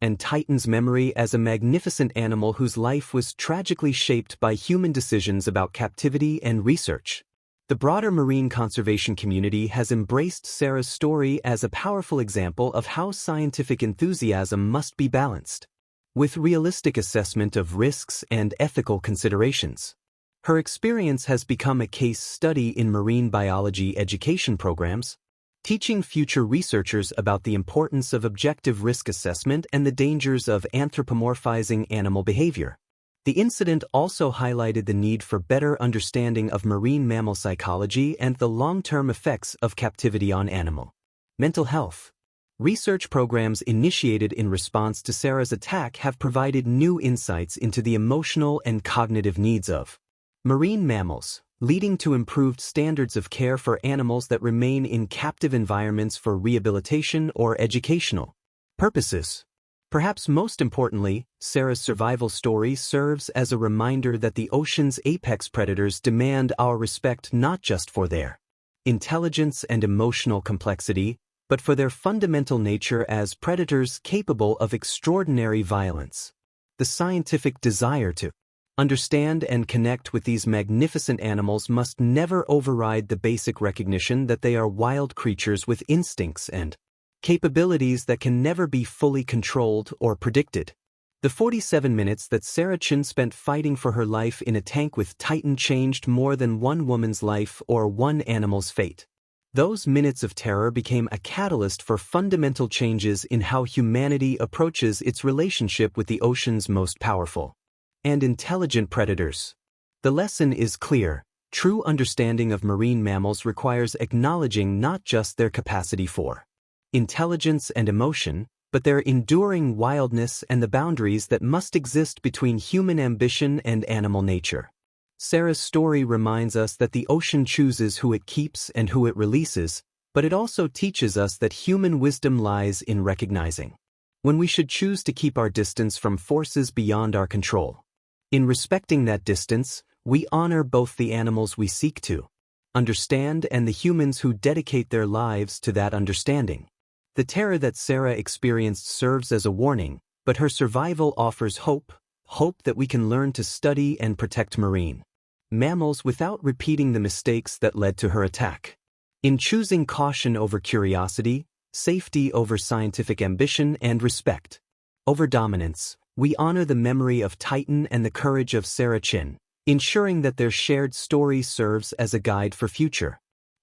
and Titan's memory as a magnificent animal whose life was tragically shaped by human decisions about captivity and research. The broader marine conservation community has embraced Sarah's story as a powerful example of how scientific enthusiasm must be balanced with realistic assessment of risks and ethical considerations. Her experience has become a case study in marine biology education programs, teaching future researchers about the importance of objective risk assessment and the dangers of anthropomorphizing animal behavior. The incident also highlighted the need for better understanding of marine mammal psychology and the long-term effects of captivity on animal mental health. Research programs initiated in response to Sarah's attack have provided new insights into the emotional and cognitive needs of marine mammals, leading to improved standards of care for animals that remain in captive environments for rehabilitation or educational purposes. Perhaps most importantly, Sarah's survival story serves as a reminder that the ocean's apex predators demand our respect not just for their intelligence and emotional complexity, but for their fundamental nature as predators capable of extraordinary violence. The scientific desire to understand and connect with these magnificent animals must never override the basic recognition that they are wild creatures with instincts and capabilities that can never be fully controlled or predicted. The 47 minutes that Sarah Chen spent fighting for her life in a tank with Titan changed more than one woman's life or one animal's fate. Those minutes of terror became a catalyst for fundamental changes in how humanity approaches its relationship with the ocean's most powerful and intelligent predators. The lesson is clear. True understanding of marine mammals requires acknowledging not just their capacity for intelligence and emotion, but their enduring wildness and the boundaries that must exist between human ambition and animal nature. Sarah's story reminds us that the ocean chooses who it keeps and who it releases, but it also teaches us that human wisdom lies in recognizing when we should choose to keep our distance from forces beyond our control. In respecting that distance, we honor both the animals we seek to understand and the humans who dedicate their lives to that understanding. The terror that Sarah experienced serves as a warning, but her survival offers hope that we can learn to study and protect marine mammals without repeating the mistakes that led to her attack. In choosing caution over curiosity, safety over scientific ambition, and respect over dominance, we honor the memory of Titan and the courage of Sarah Chen, ensuring that their shared story serves as a guide for future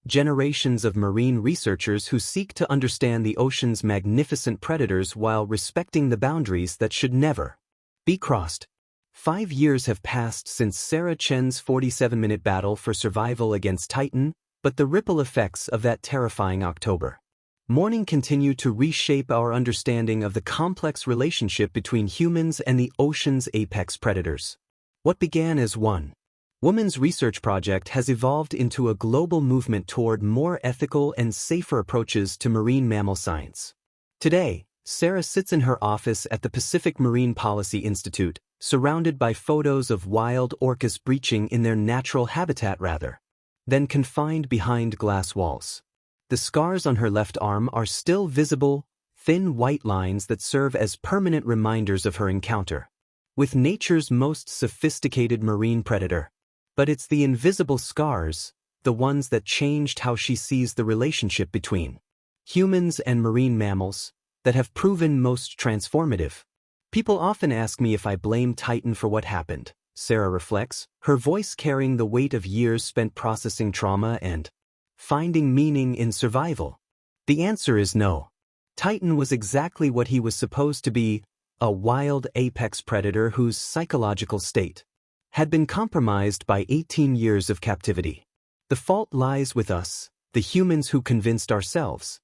generations of marine researchers who seek to understand the ocean's magnificent predators while respecting the boundaries that should never be crossed. 5 years have passed since Sarah Chen's 47-minute battle for survival against Titan, but the ripple effects of that terrifying October morning continue to reshape our understanding of the complex relationship between humans and the ocean's apex predators. What began as one woman's research project has evolved into a global movement toward more ethical and safer approaches to marine mammal science. Today, Sarah sits in her office at the Pacific Marine Policy Institute, surrounded by photos of wild orcas breaching in their natural habitat rather than confined behind glass walls. The scars on her left arm are still visible, thin white lines that serve as permanent reminders of her encounter with nature's most sophisticated marine predator. But it's the invisible scars, the ones that changed how she sees the relationship between humans and marine mammals, that have proven most transformative. People often ask me if I blame Titan for what happened, Sarah reflects, her voice carrying the weight of years spent processing trauma and finding meaning in survival. The answer is no. Titan was exactly what he was supposed to be, a wild apex predator whose psychological state had been compromised by 18 years of captivity. The fault lies with us, the humans who convinced ourselves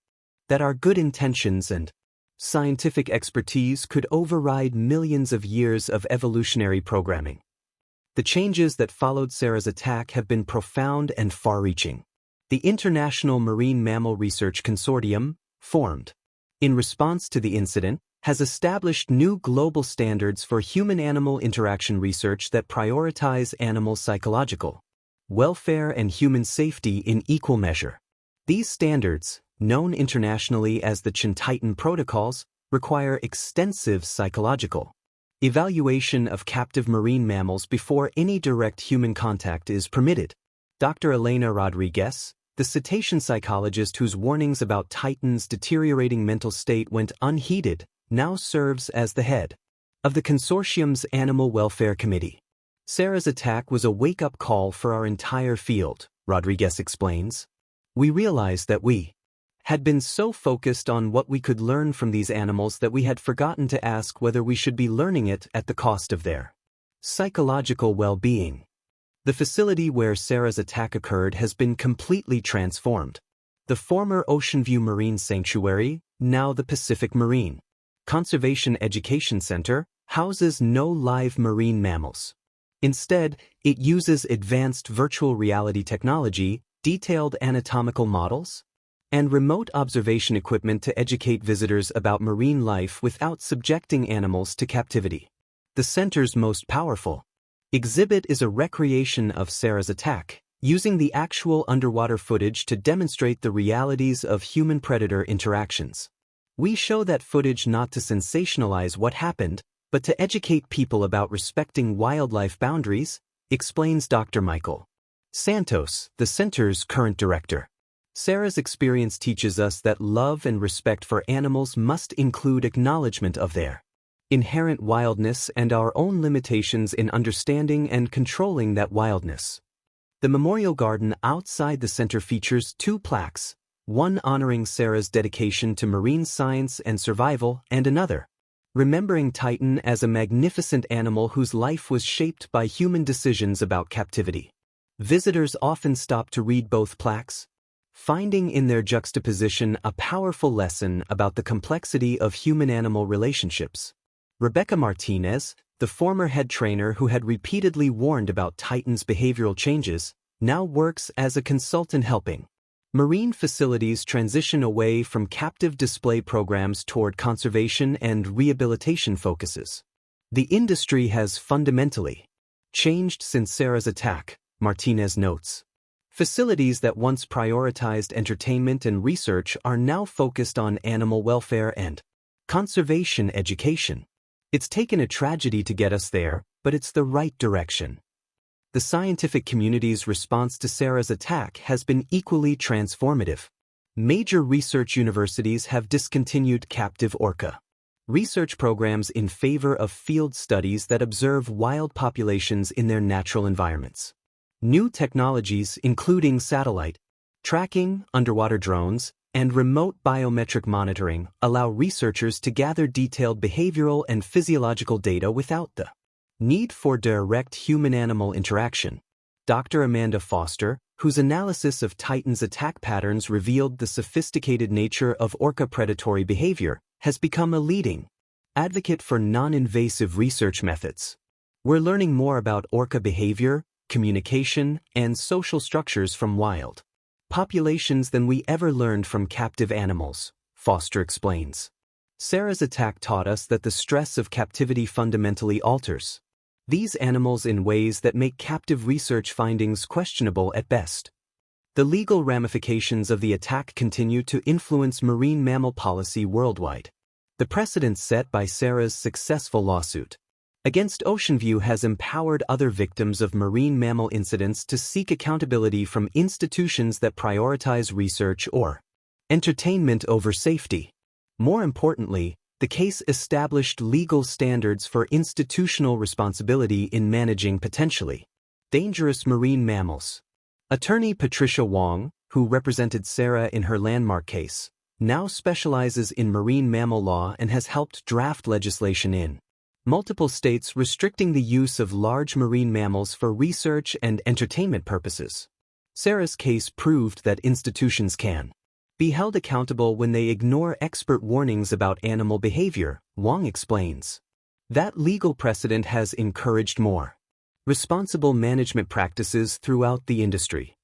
that our good intentions and scientific expertise could override millions of years of evolutionary programming. The changes that followed Sarah's attack have been profound and far-reaching. The International Marine Mammal Research Consortium, formed in response to the incident, has established new global standards for human-animal interaction research that prioritize animal psychological welfare and human safety in equal measure. These standards, known internationally as the Chen protocols, require extensive psychological evaluation of captive marine mammals before any direct human contact is permitted. Dr. Elena Rodriguez, the cetacean psychologist whose warnings about Titan's deteriorating mental state went unheeded, now serves as the head of the consortium's Animal Welfare Committee. Sarah's attack was a wake-up call for our entire field, Rodriguez explains. We realized that we had been so focused on what we could learn from these animals that we had forgotten to ask whether we should be learning it at the cost of their psychological well-being. The facility where Sarah's attack occurred has been completely transformed. The former Oceanview Marine Sanctuary, now the Pacific Marine Conservation Education Center, houses no live marine mammals. Instead, it uses advanced virtual reality technology, detailed anatomical models, and remote observation equipment to educate visitors about marine life without subjecting animals to captivity. The center's most powerful exhibit is a recreation of Sarah's attack, using the actual underwater footage to demonstrate the realities of human-predator interactions. We show that footage not to sensationalize what happened, but to educate people about respecting wildlife boundaries, explains Dr. Michael Santos, the center's current director. Sarah's experience teaches us that love and respect for animals must include acknowledgement of their inherent wildness and our own limitations in understanding and controlling that wildness. The memorial garden outside the center features two plaques, one honoring Sarah's dedication to marine science and survival, and another remembering Titan as a magnificent animal whose life was shaped by human decisions about captivity. Visitors often stop to read both plaques, finding in their juxtaposition a powerful lesson about the complexity of human-animal relationships. Rebecca Martinez, the former head trainer who had repeatedly warned about Titan's behavioral changes, now works as a consultant helping marine facilities transition away from captive display programs toward conservation and rehabilitation focuses. The industry has fundamentally changed since Sarah's attack, Martinez notes. Facilities that once prioritized entertainment and research are now focused on animal welfare and conservation education. It's taken a tragedy to get us there, but it's the right direction. The scientific community's response to Sarah's attack has been equally transformative. Major research universities have discontinued captive orca research programs in favor of field studies that observe wild populations in their natural environments. New technologies, including satellite tracking, underwater drones, and remote biometric monitoring, allow researchers to gather detailed behavioral and physiological data without the need for direct human-animal interaction. Dr. Amanda Foster, whose analysis of Titan's attack patterns revealed the sophisticated nature of orca predatory behavior, has become a leading advocate for non-invasive research methods. We're learning more about orca behavior, communication, and social structures from wild populations than we ever learned from captive animals, Foster explains. Sarah's attack taught us that the stress of captivity fundamentally alters these animals in ways that make captive research findings questionable at best. The legal ramifications of the attack continue to influence marine mammal policy worldwide. The precedent set by Sarah's successful lawsuit against Oceanview has empowered other victims of marine mammal incidents to seek accountability from institutions that prioritize research or entertainment over safety. More importantly, the case established legal standards for institutional responsibility in managing potentially dangerous marine mammals. Attorney Patricia Wong, who represented Sarah in her landmark case, now specializes in marine mammal law and has helped draft legislation in multiple states restricting the use of large marine mammals for research and entertainment purposes. Sarah's case proved that institutions can be held accountable when they ignore expert warnings about animal behavior, Wang explains. That legal precedent has encouraged more responsible management practices throughout the industry.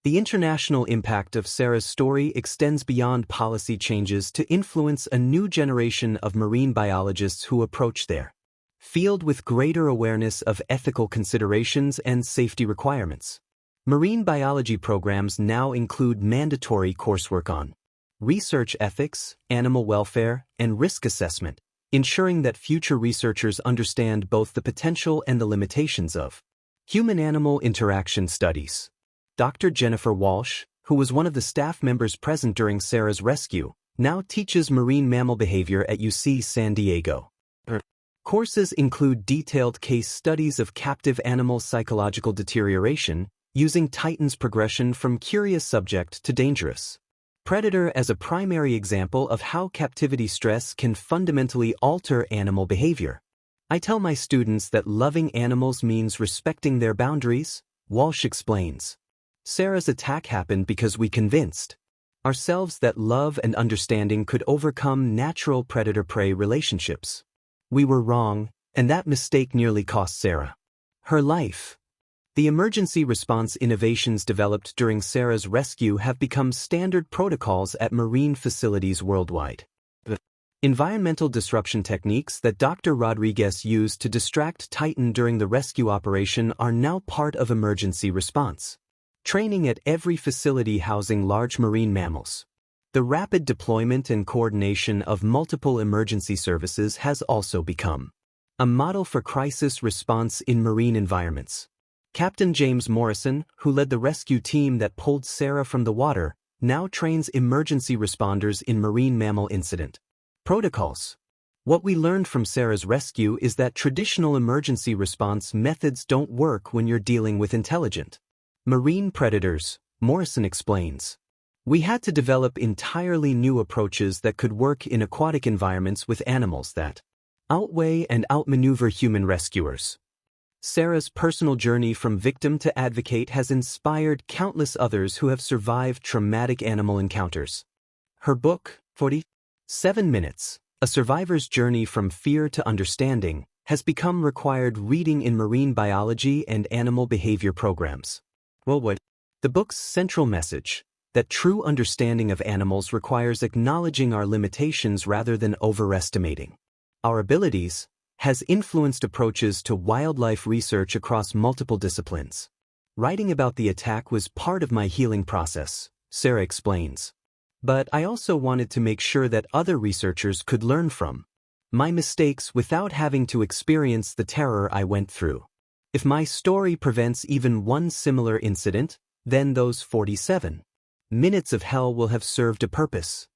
The international impact of Sarah's story extends beyond policy changes to influence a new generation of marine biologists who approach their field with greater awareness of ethical considerations and safety requirements. Marine biology programs now include mandatory coursework on research ethics, animal welfare, and risk assessment, ensuring that future researchers understand both the potential and the limitations of human-animal interaction studies. Dr. Jennifer Walsh, who was one of the staff members present during Sarah's rescue, now teaches marine mammal behavior at UC San Diego. Her courses include detailed case studies of captive animal psychological deterioration, using Titan's progression from curious subject to dangerous predator as a primary example of how captivity stress can fundamentally alter animal behavior. I tell my students that loving animals means respecting their boundaries, Walsh explains. Sarah's attack happened because we convinced ourselves that love and understanding could overcome natural predator-prey relationships. We were wrong, and that mistake nearly cost Sarah her life. The emergency response innovations developed during Sarah's rescue have become standard protocols at marine facilities worldwide. The environmental disruption techniques that Dr. Rodriguez used to distract Titan during the rescue operation are now part of emergency response training at every facility housing large marine mammals. The rapid deployment and coordination of multiple emergency services has also become a model for crisis response in marine environments. Captain James Morrison, who led the rescue team that pulled Sarah from the water, now trains emergency responders in marine mammal incident protocols. What we learned from Sarah's rescue is that traditional emergency response methods don't work when you're dealing with intelligent marine predators, Morrison explains. We had to develop entirely new approaches that could work in aquatic environments with animals that outweigh and outmaneuver human rescuers. Sarah's personal journey from victim to advocate has inspired countless others who have survived traumatic animal encounters. Her book, 47 Minutes, A Survivor's Journey from Fear to Understanding, has become required reading in marine biology and animal behavior programs. The book's central message, that true understanding of animals requires acknowledging our limitations rather than overestimating our abilities, has influenced approaches to wildlife research across multiple disciplines. Writing about the attack was part of my healing process, Sarah explains. But I also wanted to make sure that other researchers could learn from my mistakes without having to experience the terror I went through. If my story prevents even one similar incident, then those 47 minutes of hell will have served a purpose.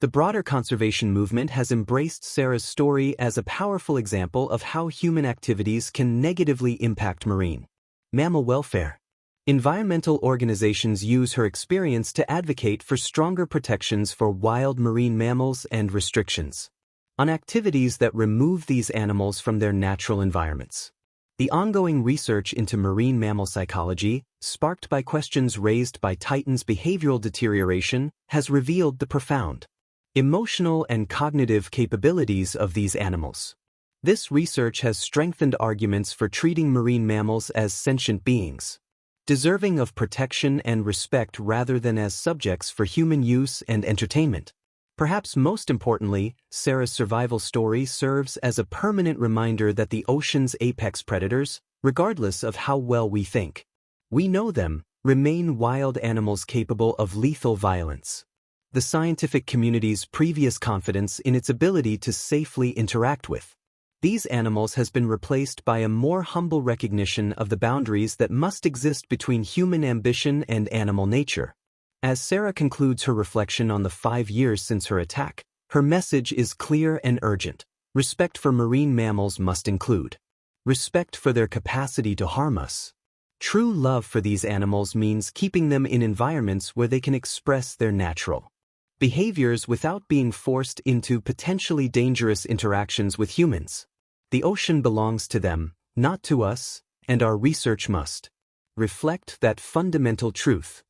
The broader conservation movement has embraced Sarah's story as a powerful example of how human activities can negatively impact marine mammal welfare. Environmental organizations use her experience to advocate for stronger protections for wild marine mammals and restrictions on activities that remove these animals from their natural environments. The ongoing research into marine mammal psychology, sparked by questions raised by Titan's behavioral deterioration, has revealed the profound emotional and cognitive capabilities of these animals. This research has strengthened arguments for treating marine mammals as sentient beings, deserving of protection and respect rather than as subjects for human use and entertainment. Perhaps most importantly, Sarah's survival story serves as a permanent reminder that the ocean's apex predators, regardless of how well we think we know them, remain wild animals capable of lethal violence. The scientific community's previous confidence in its ability to safely interact with these animals has been replaced by a more humble recognition of the boundaries that must exist between human ambition and animal nature. As Sarah concludes her reflection on the 5 years since her attack, her message is clear and urgent. Respect for marine mammals must include respect for their capacity to harm us. True love for these animals means keeping them in environments where they can express their natural behaviors without being forced into potentially dangerous interactions with humans. The ocean belongs to them, not to us, and our research must reflect that fundamental truth.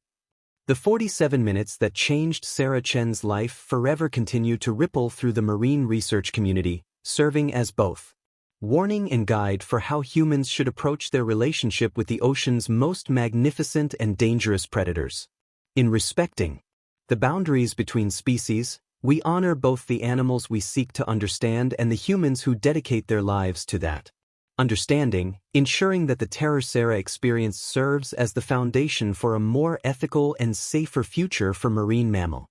The 47 minutes that changed Sarah Chen's life forever continue to ripple through the marine research community, serving as both warning and guide for how humans should approach their relationship with the ocean's most magnificent and dangerous predators. In respecting the boundaries between species, we honor both the animals we seek to understand and the humans who dedicate their lives to that understanding, ensuring that the terror Sarah experienced serves as the foundation for a more ethical and safer future for marine mammal.